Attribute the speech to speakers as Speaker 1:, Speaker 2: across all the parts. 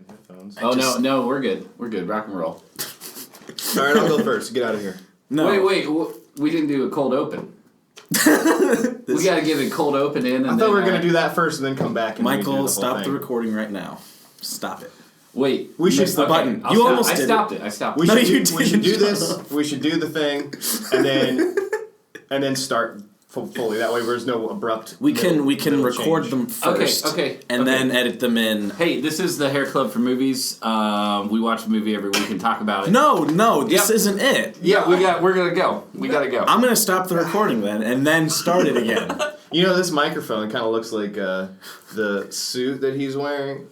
Speaker 1: headphones.
Speaker 2: No, we're good. We're good. Rock and roll.
Speaker 1: All right, I'll go first. Get out of here.
Speaker 2: No. Wait. We didn't do a cold open. We got to give a cold open in. And
Speaker 1: I thought we were going to do that first and then come back. And
Speaker 3: Michael, stop the recording right now. Stop it.
Speaker 2: Wait.
Speaker 1: We should
Speaker 3: the button. I
Speaker 2: stopped it.
Speaker 1: We should do this. We should do the thing, and then start fully. That way, there's no abrupt.
Speaker 3: We can record
Speaker 1: change.
Speaker 3: them first.
Speaker 2: Okay.
Speaker 3: And then edit them in.
Speaker 2: Hey, this is the Hair Club for movies. We watch a movie every week and talk about it.
Speaker 3: No, this isn't it.
Speaker 2: Yeah, we're gonna go. We gotta go.
Speaker 3: I'm gonna stop the recording then, and then start it again.
Speaker 1: You know, this microphone kind of looks like the suit that he's wearing.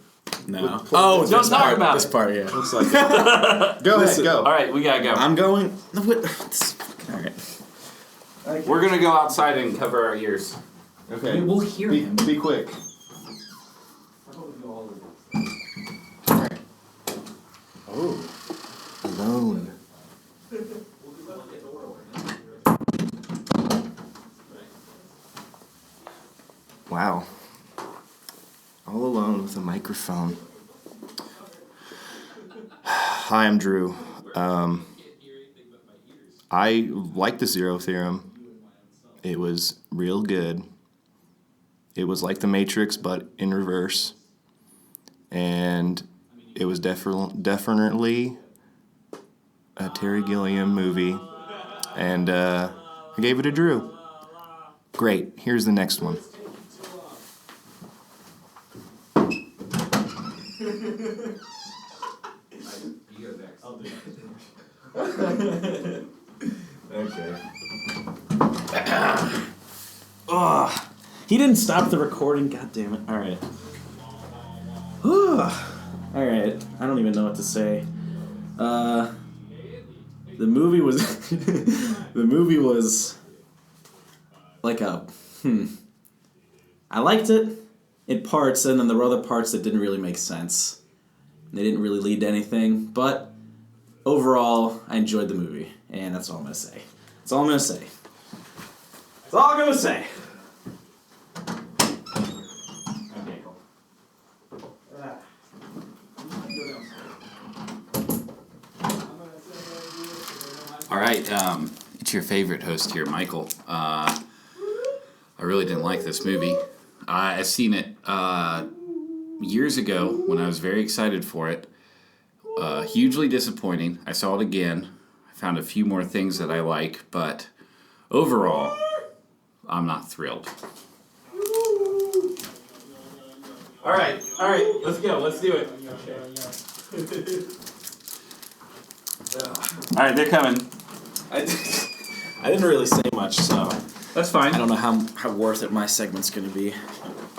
Speaker 3: No.
Speaker 2: Don't talk about
Speaker 3: this part. Yeah.
Speaker 1: Looks like it. Go ahead, go.
Speaker 2: All right, we gotta go.
Speaker 3: I'm going. No, all right.
Speaker 2: We're gonna go outside and cover our ears.
Speaker 1: Okay.
Speaker 2: We'll hear him.
Speaker 1: Be quick. Alright. Oh. Alone. Wow. All alone with a microphone. Hi, I'm Drew. I like the Zero Theorem. It was real good. It was like The Matrix, but in reverse. And it was definitely a Terry Gilliam movie. And I gave it a Drew. Great. Here's the next one.
Speaker 3: Okay. Oh, he didn't stop the recording. God damn it! All right. All right. I don't even know what to say. The movie was like a I liked it in parts, and then there were other parts that didn't really make sense. They didn't really lead to anything, but overall, I enjoyed the movie, and that's all I'm gonna say. That's all I'm gonna say. That's all I'm gonna say.
Speaker 2: All right, it's your favorite host here, Michael. I really didn't like this movie. I've seen it years ago when I was very excited for it. Hugely disappointing. I saw it again. I found a few more things that I like, but overall, I'm not thrilled. All right, let's go. Let's do it. All right, they're coming.
Speaker 3: I didn't really say much, so
Speaker 2: That's fine.
Speaker 3: I don't know how worth it my segment's gonna be.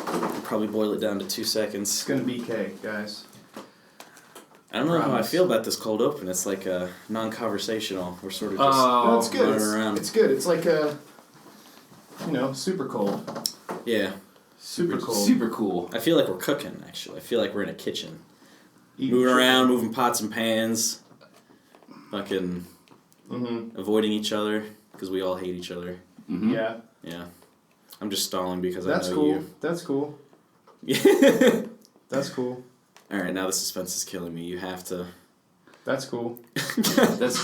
Speaker 3: I'll probably boil it down to 2 seconds.
Speaker 1: It's gonna be cake, guys.
Speaker 3: I don't know how I feel about this cold open. It's like a non-conversational. We're sort of just
Speaker 1: That's good.
Speaker 3: running around.
Speaker 1: It's good. It's like super cold.
Speaker 3: Yeah.
Speaker 1: Super cold.
Speaker 2: Super cool.
Speaker 3: I feel like we're cooking, actually. I feel like we're in a kitchen.
Speaker 1: Eating
Speaker 3: Moving
Speaker 1: chicken.
Speaker 3: around, moving pots and pans. Fucking avoiding each other, because we all hate each other.
Speaker 2: Mm-hmm.
Speaker 1: Yeah.
Speaker 3: Yeah. I'm just stalling because
Speaker 1: That's
Speaker 3: I know
Speaker 1: cool.
Speaker 3: you.
Speaker 1: That's cool. That's cool.
Speaker 3: Alright, now the suspense is killing me. You have to...
Speaker 1: That's cool.
Speaker 2: That's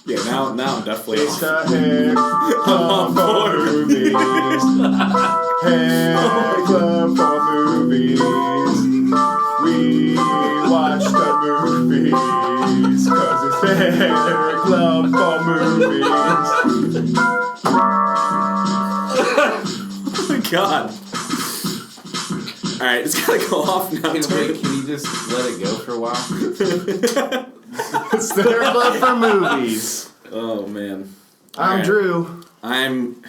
Speaker 3: Yeah, now I'm definitely
Speaker 1: It's
Speaker 3: off.
Speaker 1: the Hair Club for movies. Hair Club for movies. We watch the movies 'cause it's Hair Club for movies.
Speaker 3: Oh my god. Alright, it's gotta go off now.
Speaker 2: Can you just let it go for a while?
Speaker 1: It's the Hair Club for movies.
Speaker 3: Oh man.
Speaker 1: I'm
Speaker 3: Alright.
Speaker 1: Drew.
Speaker 3: I'm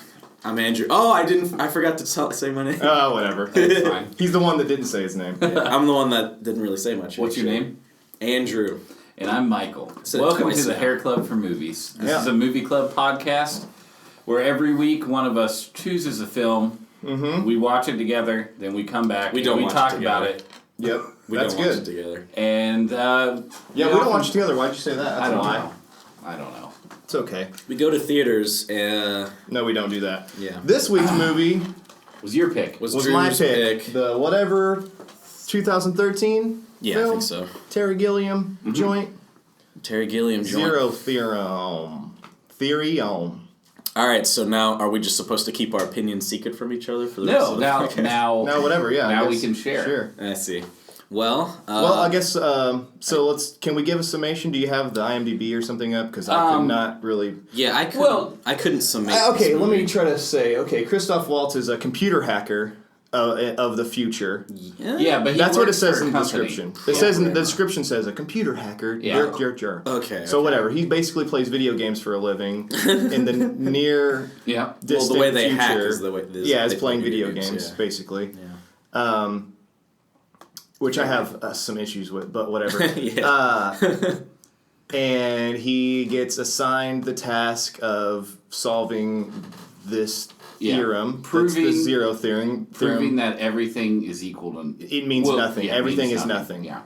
Speaker 3: Andrew. Oh, I forgot to say my name.
Speaker 1: Oh, whatever.
Speaker 2: That's fine.
Speaker 1: He's the one that didn't say his name.
Speaker 3: I'm the one that didn't really say much.
Speaker 2: What's your
Speaker 3: actually.
Speaker 2: name?
Speaker 3: Andrew.
Speaker 2: And I'm Michael.
Speaker 3: Said
Speaker 2: Welcome
Speaker 3: twice
Speaker 2: to the
Speaker 3: now.
Speaker 2: Hair Club for Movies. This
Speaker 1: Yeah.
Speaker 2: is a movie club podcast where every week one of us chooses a film.
Speaker 1: Mm-hmm.
Speaker 2: We watch it together, then we come back.
Speaker 3: We
Speaker 2: and
Speaker 3: don't
Speaker 2: we
Speaker 3: watch
Speaker 2: talk
Speaker 3: it
Speaker 2: about
Speaker 3: together.
Speaker 2: it.
Speaker 1: Yep.
Speaker 3: We
Speaker 1: That's
Speaker 3: don't watch
Speaker 1: good.
Speaker 3: it together.
Speaker 2: And
Speaker 1: Yeah, we don't watch it together. Why'd you say that? That's
Speaker 2: I
Speaker 1: a
Speaker 2: don't
Speaker 1: lie.
Speaker 2: know. I don't know.
Speaker 1: It's okay.
Speaker 3: We go to theaters.
Speaker 1: No, we don't do that.
Speaker 3: Yeah.
Speaker 1: This week's movie
Speaker 2: Was your pick?
Speaker 3: Was
Speaker 1: Was my
Speaker 3: Drew's
Speaker 1: pick. The whatever 2013
Speaker 3: Yeah,
Speaker 1: film?
Speaker 3: I think so.
Speaker 1: Terry Gilliam joint.
Speaker 3: Terry Gilliam joint.
Speaker 1: Zero Theorem. Theorem.
Speaker 3: All right, so now are we just supposed to keep our opinions secret from each other for the rest
Speaker 2: No,
Speaker 3: of the podcast?
Speaker 1: Now, whatever, yeah. I
Speaker 2: Now
Speaker 1: guess.
Speaker 2: we can share.
Speaker 1: Sure.
Speaker 3: I see. Well,
Speaker 1: I guess, so can we give a summation? Do you have the IMDb or something up? Because I could not really...
Speaker 3: yeah, I couldn't summate
Speaker 1: Okay,
Speaker 3: this
Speaker 1: let me
Speaker 3: movie.
Speaker 1: try to say, Christoph Waltz is a computer hacker of the future.
Speaker 2: Yeah, but he
Speaker 1: That's what it
Speaker 2: works
Speaker 1: says
Speaker 2: for a
Speaker 1: in the
Speaker 2: company.
Speaker 1: description. It says in the description says a computer hacker.
Speaker 2: Yeah.
Speaker 3: Okay.
Speaker 1: So whatever. He basically plays video games for a living in the near
Speaker 2: Yeah.
Speaker 1: distant
Speaker 3: the way they
Speaker 1: future.
Speaker 3: hack is the way.
Speaker 1: It's
Speaker 3: they
Speaker 1: playing
Speaker 3: play
Speaker 1: video games
Speaker 3: yeah.
Speaker 1: basically.
Speaker 3: Yeah.
Speaker 1: Which I have some issues with, but whatever.
Speaker 3: Yeah.
Speaker 1: And he gets assigned the task of solving this theorem,
Speaker 2: Proving
Speaker 1: that's the Zero Theorem.
Speaker 2: Proving that everything is equal to...
Speaker 1: It means nothing.
Speaker 2: Yeah,
Speaker 1: Everything
Speaker 2: means
Speaker 1: is nothing.
Speaker 2: Yeah.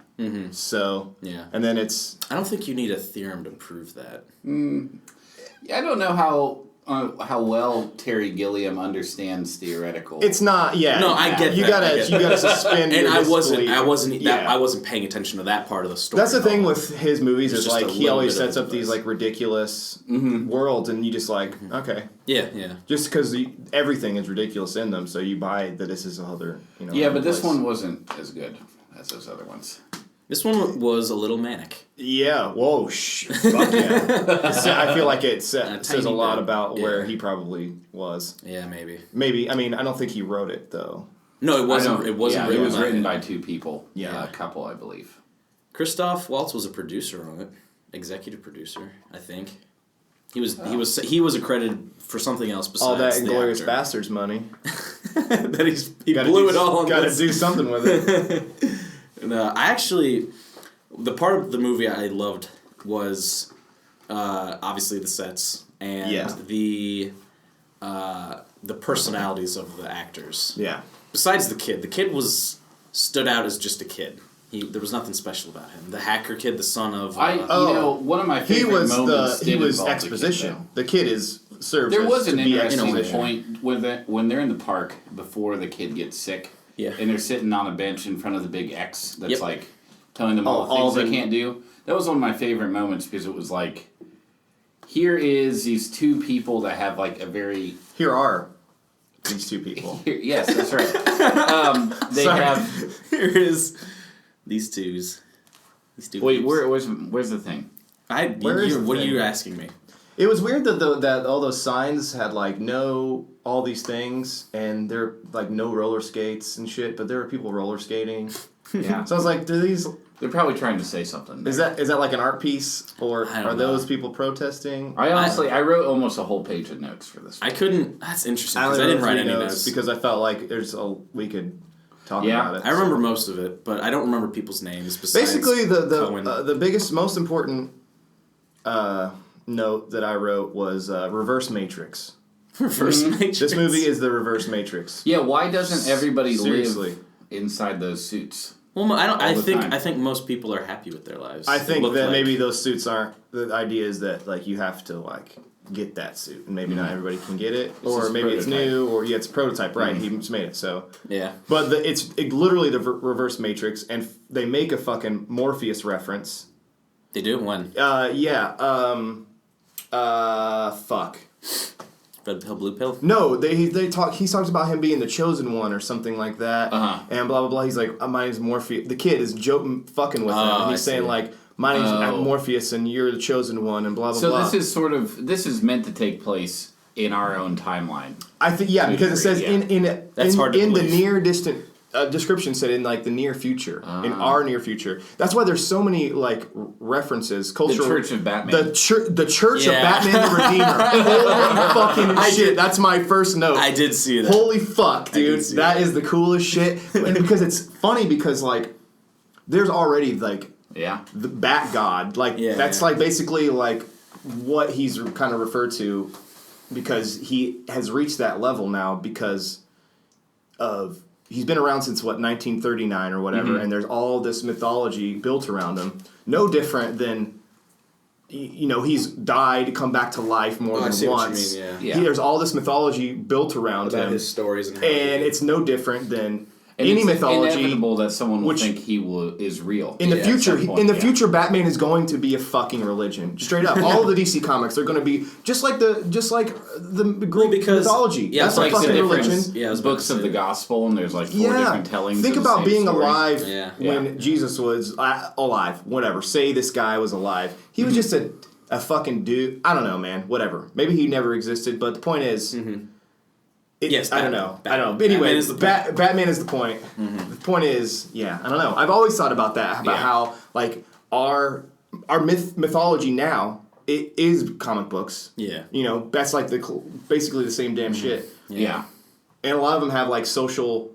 Speaker 1: So,
Speaker 3: Yeah.
Speaker 1: and then it's...
Speaker 3: I don't think you need a theorem to prove that.
Speaker 2: I don't know how well Terry Gilliam understands theoretical...
Speaker 1: It's not,
Speaker 3: No, I get
Speaker 1: you
Speaker 3: that.
Speaker 1: You gotta suspend
Speaker 3: And
Speaker 1: your disbelief.
Speaker 3: I wasn't paying attention to that part of the story.
Speaker 1: That's the
Speaker 3: at
Speaker 1: thing
Speaker 3: all.
Speaker 1: with his movies
Speaker 3: It's
Speaker 1: is
Speaker 3: just
Speaker 1: like
Speaker 3: a
Speaker 1: he
Speaker 3: little
Speaker 1: always
Speaker 3: bit of
Speaker 1: sets up these
Speaker 3: advice.
Speaker 1: like ridiculous worlds, and you just like okay,
Speaker 3: Yeah.
Speaker 1: just because everything is ridiculous in them, so you buy that this is other
Speaker 2: Yeah, but this
Speaker 1: place.
Speaker 2: one wasn't as good as those other ones.
Speaker 3: This one was a little manic.
Speaker 1: Yeah, whoa, fuck yeah. I feel like it says a
Speaker 3: tiny
Speaker 1: lot
Speaker 3: bit,
Speaker 1: about
Speaker 3: yeah.
Speaker 1: where he probably was.
Speaker 3: Yeah, maybe.
Speaker 1: Maybe I mean I don't think he wrote it though.
Speaker 3: No, it wasn't. It wasn't.
Speaker 2: Yeah,
Speaker 3: written
Speaker 2: it was
Speaker 3: by
Speaker 2: written
Speaker 3: him.
Speaker 2: by two people.
Speaker 1: Yeah.
Speaker 2: A couple, I believe.
Speaker 3: Christoph Waltz was a producer on it, executive producer, I think. He was accredited for something else besides
Speaker 1: All that
Speaker 3: the
Speaker 1: Inglourious
Speaker 3: actor.
Speaker 1: Bastards money.
Speaker 3: That he blew it all on
Speaker 1: Got to
Speaker 3: this.
Speaker 1: do something with it.
Speaker 3: No, I actually, the part of the movie I loved was obviously the sets and the personalities of the actors.
Speaker 1: Yeah.
Speaker 3: Besides the kid stood out as just a kid. There was nothing special about him. The hacker kid, the son of
Speaker 2: one of my favorite moments.
Speaker 1: He
Speaker 2: did
Speaker 1: was
Speaker 2: involve
Speaker 1: exposition.
Speaker 2: The kid,
Speaker 1: The kid is serves.
Speaker 2: there
Speaker 1: as
Speaker 2: was an
Speaker 1: to be
Speaker 2: interesting
Speaker 1: exposition.
Speaker 2: point when they're in the park before the kid gets sick.
Speaker 3: Yeah.
Speaker 2: And they're sitting on a bench in front of the big X that's
Speaker 3: Yep.
Speaker 2: like telling them all the
Speaker 1: all
Speaker 2: things
Speaker 1: the-
Speaker 2: they can't do. That was one of my favorite moments because it was like, here is these two people that have like a very
Speaker 1: Here are these two people.
Speaker 2: yes, that's right. They
Speaker 1: Sorry.
Speaker 2: have.
Speaker 3: Here is these twos. These two.
Speaker 2: Wait,
Speaker 3: peeps.
Speaker 2: where's the thing?
Speaker 1: Where is the
Speaker 3: What are
Speaker 1: thing?
Speaker 3: you asking me?
Speaker 1: It was weird that all those signs had like no all these things and they're like no roller skates and shit, but there were people roller skating.
Speaker 2: Yeah.
Speaker 1: So I was like,
Speaker 2: They're probably trying to say something.
Speaker 1: is that like an art piece or
Speaker 3: I don't
Speaker 1: are
Speaker 3: know.
Speaker 1: those people protesting?
Speaker 2: I honestly, I wrote almost a whole page of notes for this.
Speaker 3: I couldn't. That's interesting because I
Speaker 1: only
Speaker 3: didn't
Speaker 1: wrote
Speaker 3: write
Speaker 1: 3
Speaker 3: any notes.
Speaker 1: because I felt like we could talk
Speaker 2: Yeah.
Speaker 1: about it.
Speaker 3: I remember most of it, but I don't remember people's names. Besides
Speaker 1: Basically,
Speaker 3: Cohen.
Speaker 1: the biggest, most important note that I wrote was reverse Matrix.
Speaker 3: Reverse Matrix.
Speaker 1: This movie is the reverse Matrix.
Speaker 2: Yeah, why doesn't everybody
Speaker 1: Seriously.
Speaker 2: live inside those suits?
Speaker 3: Well, I don't.
Speaker 2: all the time.
Speaker 3: I think most people are happy with their lives.
Speaker 1: I
Speaker 3: They
Speaker 1: think
Speaker 3: look
Speaker 1: that
Speaker 3: like-
Speaker 1: maybe those suits aren't. The idea is that like you have to like get that suit, and maybe not everybody can get it, or
Speaker 2: is
Speaker 1: maybe it's
Speaker 2: prototype.
Speaker 1: new, or it's a prototype. Right, he just made it. So,
Speaker 3: Yeah.
Speaker 1: but it's literally the reverse Matrix, and they make a fucking Morpheus reference.
Speaker 3: They do when
Speaker 1: Fuck.
Speaker 3: Red pill, blue pill.
Speaker 1: No, they talk. He talks about him being the chosen one or something like that, and blah blah blah. He's like, my name's Morpheus. The kid is fucking with him. And
Speaker 3: I
Speaker 1: he's saying
Speaker 3: see.
Speaker 1: like, my name's Morpheus, and you're the chosen one, and blah blah
Speaker 2: So
Speaker 1: blah.
Speaker 2: this is meant to take place in our own timeline.
Speaker 1: I think because it says
Speaker 2: Yeah.
Speaker 3: That's hard to
Speaker 1: in the
Speaker 3: believe.
Speaker 1: near distant. Description said in like the near future, in our near future. That's why there's so many like references, cultural.
Speaker 2: Church of Batman.
Speaker 1: The church of
Speaker 3: Yeah.
Speaker 1: Batman the Redeemer. Holy fucking shit!
Speaker 3: did-
Speaker 1: That's my first note.
Speaker 3: I did see that.
Speaker 1: Holy fuck, dude!
Speaker 3: see
Speaker 1: That is the coolest shit. And because it's funny because like there's already like
Speaker 2: Yeah.
Speaker 1: the Bat God. Like that's
Speaker 3: yeah.
Speaker 1: like basically like what he's kind of referred to because he has reached that level now because of he's been around since 1939 or whatever, and there's all this mythology built around him. No different than
Speaker 4: he's died, come back to life more
Speaker 3: I
Speaker 4: than
Speaker 3: see what you
Speaker 4: once.
Speaker 3: mean,
Speaker 2: yeah.
Speaker 4: There's all this mythology built around
Speaker 3: About
Speaker 4: him,
Speaker 3: his stories and how
Speaker 4: and it's no different than
Speaker 2: And
Speaker 4: any
Speaker 2: it's
Speaker 4: mythology.
Speaker 2: inevitable that someone will think is real.
Speaker 4: In the
Speaker 2: at
Speaker 4: future,
Speaker 2: some point,
Speaker 4: future, Batman is going to be a fucking religion. Straight up, all of the DC comics are going to be just like the Greek mythology.
Speaker 3: Yeah,
Speaker 4: That's
Speaker 3: it's
Speaker 4: a
Speaker 3: like
Speaker 4: fucking
Speaker 2: the different
Speaker 4: religion.
Speaker 3: Yeah, I was about
Speaker 2: books
Speaker 3: to
Speaker 2: of
Speaker 3: say
Speaker 2: the
Speaker 3: that.
Speaker 2: gospel, and there's like 4 different tellings.
Speaker 4: Think
Speaker 2: of the
Speaker 4: about
Speaker 2: same
Speaker 4: being
Speaker 2: story.
Speaker 4: alive
Speaker 3: Yeah.
Speaker 4: when Jesus was alive. Whatever. Say this guy was alive. He was just a fucking dude. I don't know, man. Whatever. Maybe he never existed. But the point is,
Speaker 3: Yes,
Speaker 4: I don't know.
Speaker 3: Batman.
Speaker 4: I don't know. But anyway,
Speaker 3: Batman is the point.
Speaker 4: Batman is the point. The point is, I don't know. I've always thought about that. About how like our mythology now it is comic books.
Speaker 3: Yeah.
Speaker 4: That's like basically the same damn shit.
Speaker 2: Yeah.
Speaker 4: And a lot of them have like social,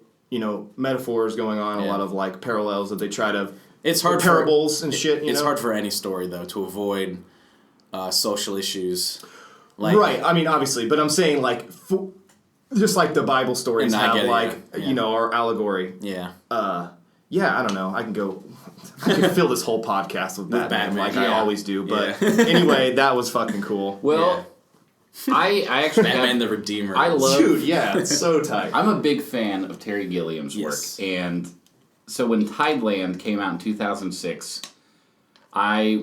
Speaker 4: metaphors going on. A lot of like parallels that they try to.
Speaker 3: It's hard
Speaker 4: parables and shit.
Speaker 3: It's hard for any story though to avoid social issues. Like,
Speaker 4: right. I mean, obviously, but I'm saying like, just like the Bible stories
Speaker 3: And I
Speaker 4: have
Speaker 3: get it,
Speaker 4: like
Speaker 3: yeah.
Speaker 4: our allegory.
Speaker 3: Yeah.
Speaker 4: I don't know. I can fill this whole podcast with Batman, like I always do. But anyway, that was fucking cool.
Speaker 2: Well, I actually
Speaker 3: Batman the Redeemer.
Speaker 2: I love.
Speaker 4: Dude, yeah, it's so tight.
Speaker 2: I'm a big fan of Terry Gilliam's work, and so when Tideland came out in 2006, I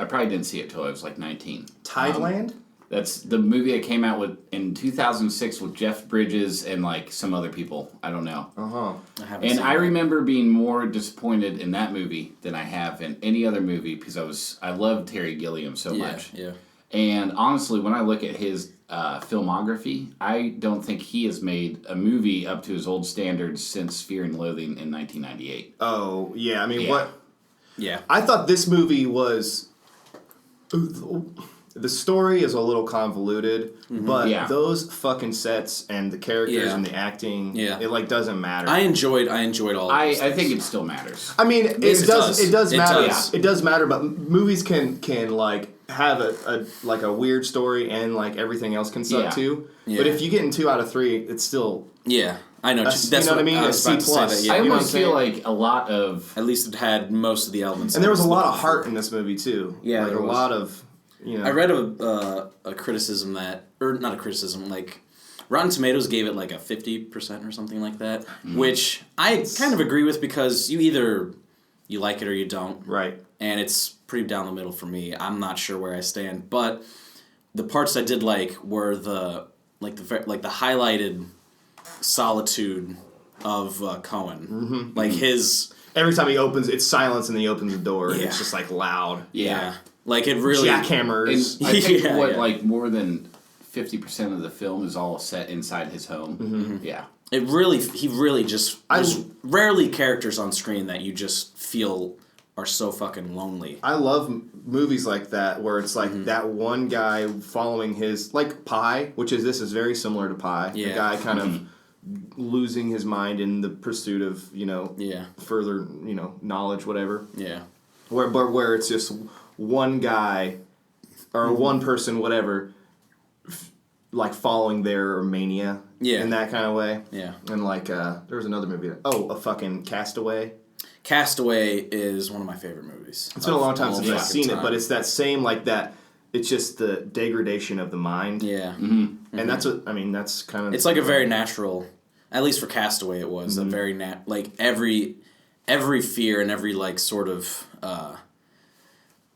Speaker 2: probably didn't see it till I was like 19.
Speaker 4: Tideland?
Speaker 2: That's the movie that came out in 2006 with Jeff Bridges and like some other people. I don't know. And I remember being more disappointed in that movie than I have in any other movie because I love Terry Gilliam so much.
Speaker 3: Yeah.
Speaker 2: And honestly, when I look at his filmography, I don't think he has made a movie up to his old standards since Fear and Loathing in 1998.
Speaker 4: Oh, yeah. I mean,
Speaker 2: Yeah.
Speaker 3: Yeah.
Speaker 4: I thought this movie was. The story is a little convoluted, but those fucking sets and the characters and the acting, it like doesn't matter.
Speaker 3: I enjoyed all.
Speaker 2: I think it still matters.
Speaker 4: I mean, it does matter.
Speaker 3: does.
Speaker 4: It does matter, but movies can like have a weird story and like everything else can suck too.
Speaker 3: Yeah.
Speaker 4: But if you get in 2 out of 3, it's still
Speaker 3: Yeah, I know. That's
Speaker 4: what I mean.
Speaker 3: I
Speaker 4: A
Speaker 3: was
Speaker 4: C
Speaker 3: about to say
Speaker 4: plus.
Speaker 3: that, yeah.
Speaker 2: I
Speaker 4: you know
Speaker 2: almost
Speaker 4: what I'm
Speaker 2: feel
Speaker 4: saying?
Speaker 2: like a lot of
Speaker 3: At least it had most of the elements.
Speaker 4: And there was a lot of
Speaker 3: looking
Speaker 4: heart
Speaker 3: for.
Speaker 4: in this movie too.
Speaker 3: Yeah,
Speaker 4: like
Speaker 3: there
Speaker 4: a
Speaker 3: was.
Speaker 4: lot of.
Speaker 3: I read a criticism or not a criticism, like Rotten Tomatoes gave it like a 50% or something like that, which I kind of agree with because you like it or you don't.
Speaker 4: Right.
Speaker 3: And it's pretty down the middle for me. I'm not sure where I stand, but the parts I did like were the highlighted solitude of Cohen. Like his
Speaker 4: Every time he opens, it's silence, and then he opens the door, and
Speaker 3: Yeah.
Speaker 4: it's just like loud.
Speaker 3: yeah. Like it really
Speaker 4: Jackhammers.
Speaker 2: And I think
Speaker 3: Yeah, yeah.
Speaker 2: like more than 50% of the film is all set inside his home. Yeah.
Speaker 3: he really just there's rarely characters on screen that you just feel are so fucking lonely.
Speaker 4: I love movies like that where it's like that one guy following his like Pi, this is very similar to Pi.
Speaker 3: Yeah.
Speaker 4: The guy kind of losing his mind in the pursuit of further knowledge, whatever.
Speaker 3: Yeah.
Speaker 4: Where it's just one guy or one person, whatever, like following their mania in that kind of way.
Speaker 3: Yeah.
Speaker 4: And like there was another movie. A fucking Castaway.
Speaker 3: Castaway is one of my favorite movies.
Speaker 4: It's been a long time since I've
Speaker 3: fucking
Speaker 4: seen it,
Speaker 3: time.
Speaker 4: but it's that same like that. It's just the degradation of the mind.
Speaker 3: Yeah.
Speaker 4: And that's that's kind of.
Speaker 3: It's like a very natural, at least for Castaway it was, a very like every fear and every like sort of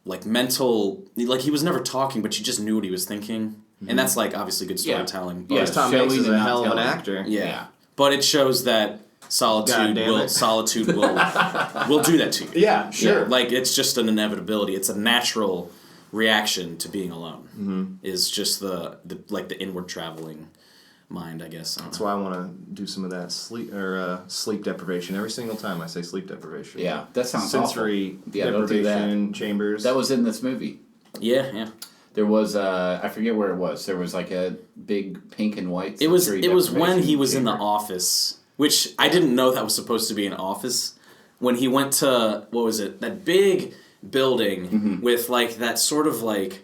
Speaker 3: like mental, like he was never talking, but you just knew what he was thinking. And that's like obviously good storytelling.
Speaker 4: Because Tom Hanks is a hell of an actor.
Speaker 3: Yeah. But it shows that solitude will do that to you.
Speaker 4: Yeah, sure.
Speaker 3: Yeah, like it's just an inevitability. It's a natural reaction to being alone. Is just the inward traveling mind, I guess.
Speaker 4: That's why I want to do some of that sleep deprivation every single time I say sleep deprivation.
Speaker 2: Yeah, that sounds
Speaker 4: sensory
Speaker 2: awful. Yeah, don't do
Speaker 4: deprivation
Speaker 2: that.
Speaker 4: chambers.
Speaker 2: That was in this movie.
Speaker 3: Yeah.
Speaker 2: There was I forget where it was. There was like a big pink and white.
Speaker 3: It was
Speaker 2: deprivation
Speaker 3: when he was
Speaker 2: chamber.
Speaker 3: in the office, which I didn't know that was supposed to be an office. When he went to that big building with like that sort of like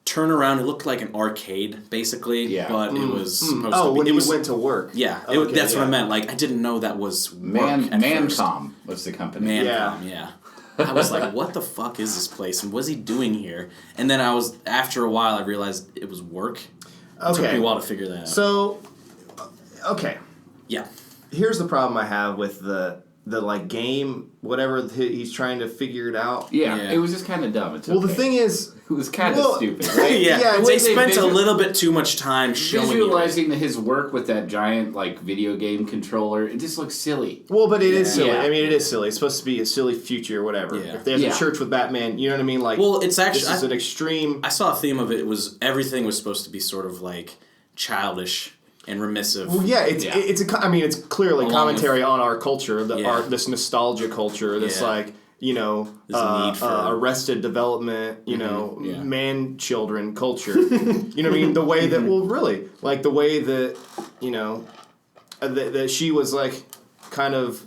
Speaker 3: turnaround. It looked like an arcade basically, but it was supposed to be.
Speaker 4: When he went to work.
Speaker 3: Yeah, that's what I meant. Like I didn't know that was work at first.
Speaker 2: Mancom was the company.
Speaker 3: Mancom, yeah. I was like, what the fuck is this place, and what's he doing here? And then after a while, I realized it was work. It took me a while to figure that out.
Speaker 4: So, okay.
Speaker 3: Yeah.
Speaker 4: Here's the problem I have with the like game, whatever he's trying to figure it out.
Speaker 2: Yeah, it was just kind of dumb.
Speaker 4: Well, the thing is,
Speaker 2: it was kind of stupid, right?
Speaker 3: Yeah, they spent a little bit too much time
Speaker 2: visualizing his work with that giant like video game controller. It just looks silly.
Speaker 4: Well, but it is silly.
Speaker 2: Yeah.
Speaker 4: I mean, it is silly. It's supposed to be a silly future or whatever.
Speaker 3: Yeah.
Speaker 4: If there's a church with Batman, you know what I mean? Like,
Speaker 3: well, it's actually
Speaker 4: this is an extreme.
Speaker 3: I saw a theme of it. It was everything was supposed to be sort of like childish and remissive.
Speaker 4: Well, yeah, it's clearly
Speaker 3: Along
Speaker 4: commentary on our culture,
Speaker 3: Yeah.
Speaker 4: this nostalgia culture, this like, you know,
Speaker 3: need for
Speaker 4: arrested development, you know,
Speaker 3: yeah.
Speaker 4: man children culture. You know what I mean? The way that, well, really, like the way that, you know, that she was like kind of.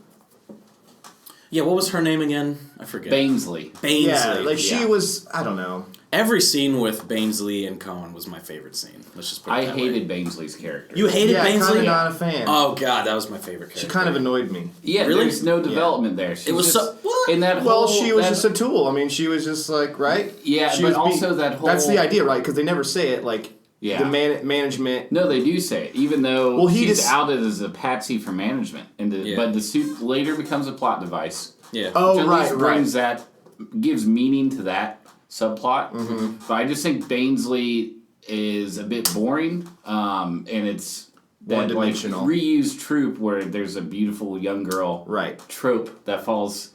Speaker 3: Yeah, what was her name again? I forget.
Speaker 2: Bainsley.
Speaker 4: Yeah, like she was, I don't know.
Speaker 3: Every scene with Bainsley and Cohen was my favorite scene. Let's just put it
Speaker 2: I
Speaker 3: that
Speaker 2: hated
Speaker 3: way.
Speaker 2: Bainsley's character.
Speaker 3: You hated
Speaker 4: Yeah,
Speaker 3: Bainsley?
Speaker 4: kind of not a fan.
Speaker 3: Oh god, that was my favorite character.
Speaker 4: She kind of annoyed me.
Speaker 2: Yeah,
Speaker 3: Really?
Speaker 2: there's no development there. She's
Speaker 3: It was
Speaker 2: just,
Speaker 3: so- what?
Speaker 2: in that
Speaker 4: Well,
Speaker 2: whole,
Speaker 4: she was
Speaker 2: that-
Speaker 4: just a tool. I mean, she was just like, right?
Speaker 2: Yeah,
Speaker 4: She
Speaker 2: but
Speaker 4: was
Speaker 2: also that whole...
Speaker 4: That's the idea, right? Because they never say it, like,
Speaker 2: Yeah.
Speaker 4: the management...
Speaker 2: No, they do say it, even though
Speaker 4: Well, he
Speaker 2: she's
Speaker 4: just-
Speaker 2: outed as a patsy for management. But the suit later becomes a plot device.
Speaker 3: Yeah.
Speaker 4: Oh,
Speaker 2: Which at
Speaker 4: right,
Speaker 2: least brings gives meaning to that subplot. Mm-hmm. But I just think Bainsley is a bit boring, and it's that like
Speaker 4: One-dimensional.
Speaker 2: reused trope where there's a beautiful young girl
Speaker 4: Right.
Speaker 2: trope that falls.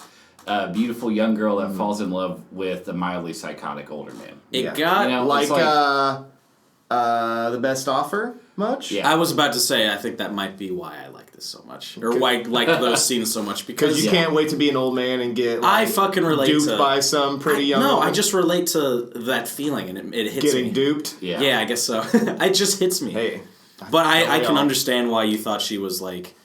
Speaker 2: A beautiful young girl that falls in love with a mildly psychotic older man.
Speaker 3: It
Speaker 4: Yeah.
Speaker 3: got...
Speaker 2: You know,
Speaker 4: Like,
Speaker 2: it's like
Speaker 4: The Best Offer much?
Speaker 2: Yeah.
Speaker 3: I was about to say, I think that might be why I like this so much. Or why I like those scenes so much. Because
Speaker 4: You can't wait to be an old man and get,
Speaker 3: I
Speaker 4: like,
Speaker 3: fucking relate
Speaker 4: duped
Speaker 3: to...
Speaker 4: by some pretty young
Speaker 3: No,
Speaker 4: woman.
Speaker 3: I just relate to that feeling, and it hits
Speaker 4: Getting
Speaker 3: me.
Speaker 4: duped?
Speaker 2: Yeah.
Speaker 3: Yeah, I guess so. It just hits me.
Speaker 4: Hey.
Speaker 3: But I
Speaker 4: we
Speaker 3: can
Speaker 4: all-
Speaker 3: understand why you thought she was like,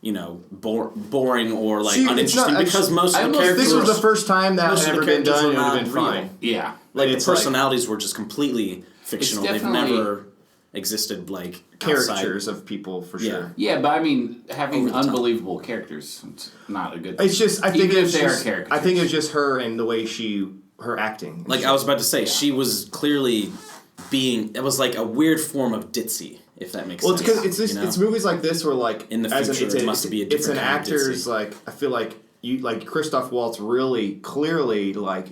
Speaker 3: you know, boring or like
Speaker 4: It's
Speaker 3: uninteresting
Speaker 4: not-
Speaker 3: because most of the characters.
Speaker 4: This was the first time that
Speaker 3: most
Speaker 4: had
Speaker 3: of
Speaker 4: ever
Speaker 3: the
Speaker 4: been
Speaker 3: characters
Speaker 4: done,
Speaker 3: were
Speaker 4: it would have
Speaker 3: not
Speaker 4: been
Speaker 3: real.
Speaker 4: fine.
Speaker 2: Yeah.
Speaker 3: Like the
Speaker 4: It's like-
Speaker 3: personalities were just completely fictional. They've
Speaker 2: definitely-
Speaker 3: never existed like
Speaker 4: Caricatures
Speaker 3: outside.
Speaker 4: of people, for
Speaker 3: Yeah.
Speaker 4: sure.
Speaker 2: Yeah, but I mean, having
Speaker 3: Over the top.
Speaker 2: unbelievable characters, it's not a good thing.
Speaker 4: It's just, I think
Speaker 2: Even if
Speaker 4: it's
Speaker 2: they are
Speaker 4: just,
Speaker 2: caricatures.
Speaker 4: I think it's just her and the way her acting.
Speaker 3: Like I was about to say, she was clearly being. It was like a weird form of ditzy, if that makes
Speaker 4: Well, it's
Speaker 3: sense.
Speaker 4: because it's just,
Speaker 3: you know?
Speaker 4: it's movies like this where like
Speaker 3: In the
Speaker 4: as an-
Speaker 3: future,
Speaker 4: it's
Speaker 3: it must be a
Speaker 4: it's an
Speaker 3: different kind of
Speaker 4: actor's
Speaker 3: ditzy.
Speaker 4: like I feel like you like Christoph Waltz really clearly like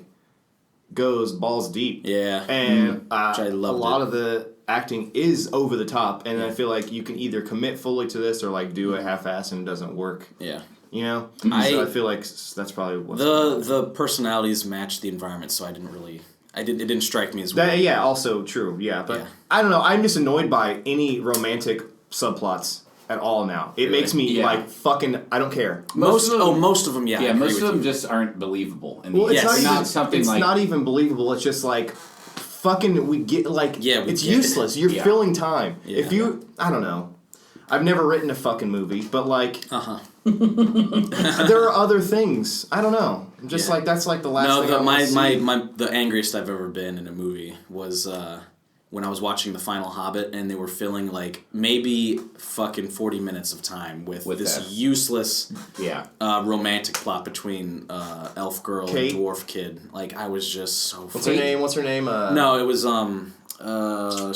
Speaker 4: goes balls deep.
Speaker 3: Yeah.
Speaker 4: And
Speaker 3: Which I
Speaker 4: a
Speaker 3: loved
Speaker 4: lot
Speaker 3: it.
Speaker 4: of the acting is over the top, and I feel like you can either commit fully to this or like do a half-ass and it doesn't work.
Speaker 3: Yeah.
Speaker 4: You know,
Speaker 3: I-
Speaker 4: so I feel like that's probably what's
Speaker 3: The personalities matched the environment, so I didn't really. It didn't strike me as weird.
Speaker 4: that. Yeah, also true. Yeah, but
Speaker 3: Yeah.
Speaker 4: I don't know. I'm just annoyed by any romantic subplots at all now. It makes me
Speaker 2: Yeah.
Speaker 4: like fucking. I don't care.
Speaker 3: Most of them, yeah. I
Speaker 2: Yeah,
Speaker 3: agree
Speaker 2: most
Speaker 3: with
Speaker 2: of them
Speaker 3: you.
Speaker 2: just aren't believable. And
Speaker 4: Well, it's
Speaker 3: Yes.
Speaker 4: not,
Speaker 2: not
Speaker 4: even,
Speaker 2: something
Speaker 4: it's
Speaker 2: like
Speaker 4: not even believable. It's just like fucking. We get like
Speaker 3: Yeah, we
Speaker 4: it's
Speaker 3: get it.
Speaker 4: useless. You're
Speaker 2: Yeah.
Speaker 4: filling time.
Speaker 3: Yeah.
Speaker 4: If you, I don't know. I've never written a fucking movie, but like there are other things. I don't know. I'm just
Speaker 3: Yeah.
Speaker 4: like that's like the last
Speaker 3: No,
Speaker 4: thing I want to see.
Speaker 3: the angriest I've ever been in a movie was when I was watching The Final Hobbit and they were filling like maybe fucking 40 minutes of time with this
Speaker 2: that.
Speaker 3: useless
Speaker 2: yeah.
Speaker 3: romantic plot between elf girl
Speaker 4: Kate?
Speaker 3: and dwarf kid. Like I was just so.
Speaker 4: What's her name? What's her name?
Speaker 3: No, it was
Speaker 2: Liv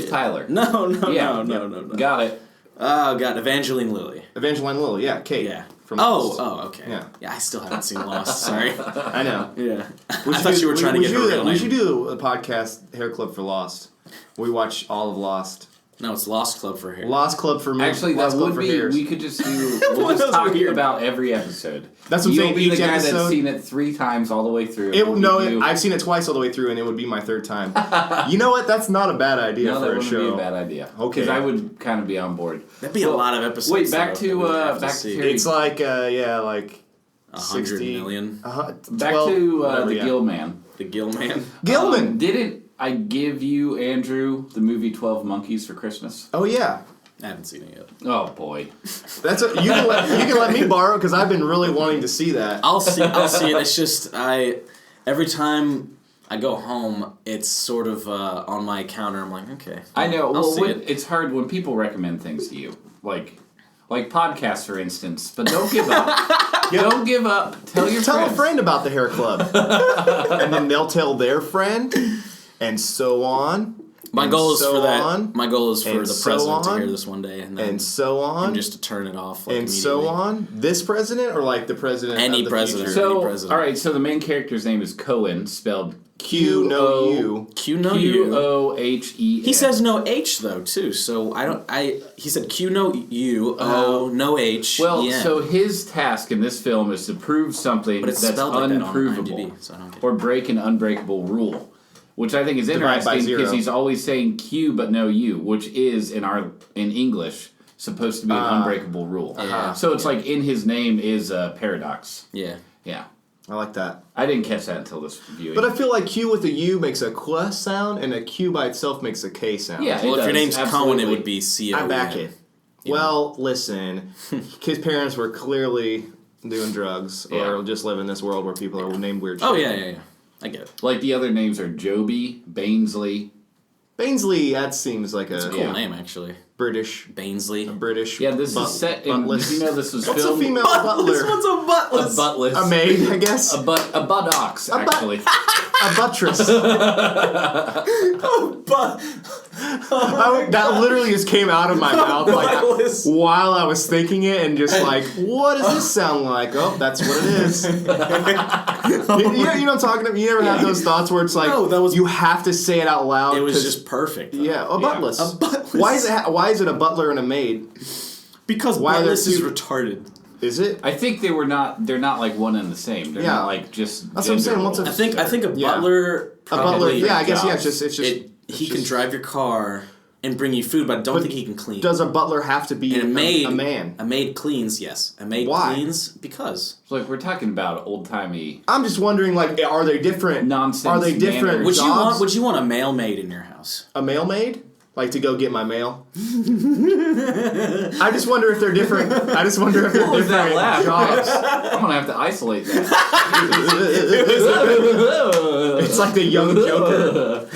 Speaker 3: shit.
Speaker 2: Tyler.
Speaker 3: No,
Speaker 2: Yeah.
Speaker 3: no.
Speaker 2: Got it.
Speaker 3: Oh god, Evangeline Lilly.
Speaker 4: Evangeline Lilly. Yeah, Kate.
Speaker 3: Yeah.
Speaker 4: From
Speaker 3: Oh,
Speaker 4: Lost.
Speaker 3: okay.
Speaker 4: Yeah.
Speaker 3: I still haven't seen Lost. Sorry.
Speaker 4: I know.
Speaker 3: Yeah.
Speaker 4: We
Speaker 3: I
Speaker 4: should
Speaker 3: thought
Speaker 4: do-
Speaker 3: you were trying to
Speaker 4: we
Speaker 3: get
Speaker 4: should
Speaker 3: her
Speaker 4: do
Speaker 3: real
Speaker 4: that. We
Speaker 3: name.
Speaker 4: should do a podcast, Hair Club for Lost. We watch all of Lost.
Speaker 3: No, it's Lost Club for hair.
Speaker 4: Lost Club for me.
Speaker 2: Actually, that
Speaker 4: Lost Club
Speaker 2: would
Speaker 4: for
Speaker 2: be.
Speaker 4: hairs.
Speaker 2: We could just do.
Speaker 3: Well,
Speaker 2: We'll
Speaker 3: that
Speaker 2: just
Speaker 3: was
Speaker 2: talk
Speaker 3: weird.
Speaker 2: about every episode.
Speaker 4: That's what I'm
Speaker 2: You'll
Speaker 4: saying,
Speaker 2: be the
Speaker 4: each
Speaker 2: guy
Speaker 4: episode-
Speaker 2: that's seen it 3 times all the way through.
Speaker 4: It,
Speaker 2: We'll
Speaker 4: no,
Speaker 2: give you-
Speaker 4: I've seen it twice all the way through, and it would be my third time. You know what? That's not a bad idea
Speaker 2: No, that
Speaker 4: for a
Speaker 2: wouldn't
Speaker 4: show.
Speaker 2: be a bad idea.
Speaker 4: Okay.
Speaker 2: Because I would kind of be on board.
Speaker 3: That'd be a lot of episodes.
Speaker 2: Wait, back
Speaker 3: though,
Speaker 2: to,
Speaker 3: that we'd have
Speaker 2: back to
Speaker 3: see.
Speaker 2: Terry-
Speaker 4: It's like, like
Speaker 3: 100
Speaker 4: 60
Speaker 3: million.
Speaker 2: Back
Speaker 4: 12,
Speaker 2: to
Speaker 4: whatever,
Speaker 2: the
Speaker 4: yeah.
Speaker 2: Gill Man.
Speaker 3: The Gill Man.
Speaker 4: Gilman.
Speaker 2: Didn't I give you, Andrew, the movie 12 Monkeys for Christmas?
Speaker 4: Oh yeah,
Speaker 3: I haven't seen it yet.
Speaker 2: Oh, boy.
Speaker 4: that's you can let me borrow because I've been really wanting to see that.
Speaker 3: I'll see it. It's just every time I go home, it's sort of on my counter. I'm like, okay.
Speaker 2: I know.
Speaker 3: I'll
Speaker 2: Well,
Speaker 3: see it.
Speaker 2: it's hard when people recommend things to you. Like like podcasts, for instance. But don't give up. Don't give up. Tell your
Speaker 4: Tell
Speaker 2: friends.
Speaker 4: a friend about the hair club. And then they'll tell their friend, and so on.
Speaker 3: My goal is
Speaker 4: so
Speaker 3: for that.
Speaker 4: on,
Speaker 3: My goal is for
Speaker 4: and
Speaker 3: the
Speaker 4: so
Speaker 3: president to
Speaker 4: on,
Speaker 3: hear this one day, and then
Speaker 4: and so on,
Speaker 3: and just to turn it off. Like,
Speaker 4: and so
Speaker 3: immediately.
Speaker 4: on. This president, or like the president
Speaker 3: Any
Speaker 4: of the
Speaker 3: president.
Speaker 4: future?
Speaker 2: So,
Speaker 3: Any president.
Speaker 2: all right. So the main character's name is Cohen, spelled
Speaker 4: Q no U.
Speaker 3: Q no U.
Speaker 2: Qohen.
Speaker 3: He says no H though too, so I don't. He said Q no U O no H.
Speaker 2: Well,
Speaker 3: E N.
Speaker 2: so his task in this film is to prove something
Speaker 3: But it's
Speaker 2: that's
Speaker 3: spelled like that on
Speaker 2: unprovable,
Speaker 3: IMDb, so I don't get it.
Speaker 2: or break an unbreakable rule, which I think is
Speaker 4: Divide by
Speaker 2: interesting
Speaker 4: zero.
Speaker 2: because he's always saying Q but no U, which is in English supposed to be an unbreakable rule.
Speaker 3: Yeah.
Speaker 2: So it's like in his name is a paradox.
Speaker 3: Yeah.
Speaker 2: Yeah,
Speaker 4: I like that.
Speaker 2: I didn't catch that until this viewing.
Speaker 4: But I feel like Q with a U makes a Q sound, and a Q by itself makes a K sound.
Speaker 2: Yeah.
Speaker 3: Well,
Speaker 2: It
Speaker 3: if your
Speaker 2: does,
Speaker 3: name's Cohen,
Speaker 2: absolutely.
Speaker 3: it would be C O.
Speaker 4: I back it. Well, listen, his parents were clearly doing drugs, or
Speaker 2: Yeah.
Speaker 4: just live in this world where people are named weird shit.
Speaker 3: Oh yeah. I get it.
Speaker 2: Like the other names are Joby, Bainsley.
Speaker 4: Bainsley, that seems like a
Speaker 3: Cool
Speaker 2: Yeah.
Speaker 3: name actually.
Speaker 4: British.
Speaker 3: Bainsley.
Speaker 4: British.
Speaker 2: Yeah, this is set in. Did you know this was
Speaker 4: What's
Speaker 2: filmed?
Speaker 4: a female butler?
Speaker 3: a buttless.
Speaker 2: A buttless.
Speaker 4: A maid, I guess.
Speaker 2: A buttocks, actually.
Speaker 4: A buttress. That literally just came out of my mouth
Speaker 3: Buttless.
Speaker 4: while I was thinking it, and just like, what does this sound like? Oh, that's what it is. you know what I'm talking about? You never have those thoughts where it's like,
Speaker 3: No, that was-
Speaker 4: you have to say it out loud.
Speaker 3: It was
Speaker 4: 'cause-
Speaker 3: just perfect. Though.
Speaker 4: yeah, a buttless.
Speaker 3: A buttless.
Speaker 4: Why is it a butler and a maid?
Speaker 3: Because
Speaker 4: Why are there
Speaker 3: buttless is
Speaker 4: two-
Speaker 3: retarded.
Speaker 4: Is it?
Speaker 2: I think they're not like one and the same. They're
Speaker 4: Yeah.
Speaker 2: not like just.
Speaker 4: That's what I'm
Speaker 2: gender
Speaker 4: saying. What's a-
Speaker 2: roles.
Speaker 3: I think a
Speaker 4: Yeah.
Speaker 3: butler.
Speaker 4: A
Speaker 3: Probably
Speaker 4: butler? Yeah, I guess.
Speaker 2: jobs.
Speaker 4: Yeah, it's just.
Speaker 3: He can drive your car and bring you food, but I don't think he can clean.
Speaker 4: Does a butler have to be
Speaker 3: and a maid?
Speaker 4: a man?
Speaker 3: A maid cleans. Yes, a maid
Speaker 4: Why?
Speaker 3: cleans because.
Speaker 2: Like we're talking about old timey.
Speaker 4: I'm just wondering, like, are they different?
Speaker 2: Nonsense
Speaker 4: Are they different
Speaker 2: manners.
Speaker 3: Would you
Speaker 4: jobs?
Speaker 3: want a male maid in your house?
Speaker 4: A mail maid? Like to go get my mail? I just wonder if they're different. I just wonder if they're
Speaker 2: What was that
Speaker 4: different
Speaker 2: laugh?
Speaker 4: jobs.
Speaker 2: I'm gonna have to isolate that.
Speaker 4: It's like the young Joker.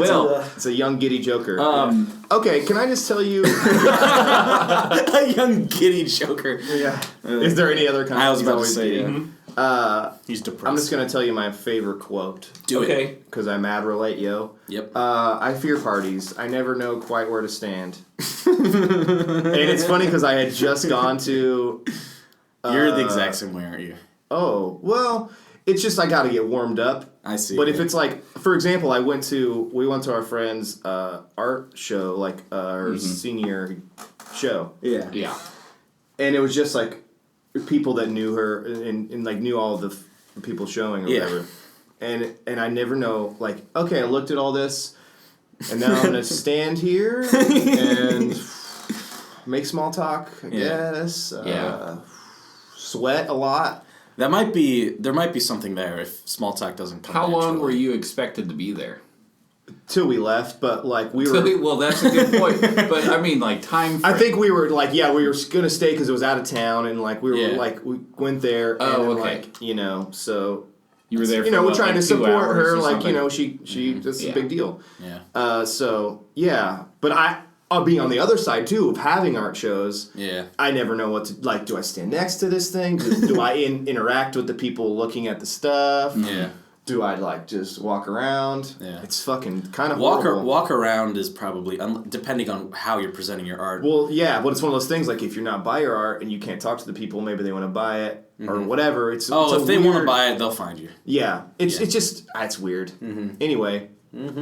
Speaker 2: Well,
Speaker 4: It's a young giddy Joker.
Speaker 2: okay.
Speaker 4: Okay, can I just tell you?
Speaker 3: A young giddy joker.
Speaker 4: Yeah. Is there any other kind?
Speaker 3: I was
Speaker 4: he's
Speaker 3: about to
Speaker 4: always
Speaker 3: say,
Speaker 4: giddy.
Speaker 3: He's depressed.
Speaker 4: I'm just gonna tell you my favorite quote
Speaker 3: do it.
Speaker 2: Okay.
Speaker 4: because I mad relate, yo.
Speaker 3: Yep.
Speaker 4: I fear parties. I never know quite where to stand. And it's funny because I had just gone to.
Speaker 3: You're the exact same way, aren't you?
Speaker 4: Oh well, it's just I got to get warmed up.
Speaker 3: I see.
Speaker 4: But if it's like, for example, we went to our friend's art show, like our senior show,
Speaker 2: Yeah.
Speaker 4: and it was just like people that knew her and like knew all the people showing or
Speaker 3: Yeah.
Speaker 4: whatever, and I never know, like, okay, I looked at all this, and now I'm gonna stand here and make small talk, I guess.
Speaker 2: Yeah.
Speaker 4: Sweat a lot.
Speaker 3: there might be something there if small talk doesn't come.
Speaker 2: How long
Speaker 3: naturally.
Speaker 2: were you expected to be there?
Speaker 4: Till we left, but like we were.
Speaker 2: Well, that's a good point. But I mean, like time.
Speaker 4: I
Speaker 2: frame.
Speaker 4: think we were like, yeah, we were gonna stay because it was out of town, and like we were
Speaker 3: Yeah.
Speaker 4: like we went there, and
Speaker 2: Oh,
Speaker 4: then,
Speaker 2: okay.
Speaker 4: like, you know, so
Speaker 2: you were there.
Speaker 4: you know,
Speaker 2: for
Speaker 4: we're
Speaker 2: what,
Speaker 4: trying
Speaker 2: like
Speaker 4: to
Speaker 2: 2
Speaker 4: support
Speaker 2: hours
Speaker 4: her,
Speaker 2: or
Speaker 4: like,
Speaker 2: something?
Speaker 4: you know, she that's
Speaker 2: Yeah.
Speaker 4: a big deal.
Speaker 3: Yeah.
Speaker 4: So yeah, but I'll be on the other side too of having art shows.
Speaker 3: Yeah.
Speaker 4: I never know what to like. Do I stand next to this thing? Do I interact with the people looking at the stuff?
Speaker 3: Yeah.
Speaker 4: Do I like just walk around?
Speaker 3: Yeah.
Speaker 4: It's fucking kind of
Speaker 3: Walk around is probably depending on how you're presenting your art.
Speaker 4: Well, yeah, but it's one of those things like if you're not by your art and you can't talk to the people, maybe they want to buy it or whatever. It's
Speaker 3: if they want to
Speaker 4: weird-
Speaker 3: buy it, they'll find you.
Speaker 4: Yeah, it's just it's weird. Anyway,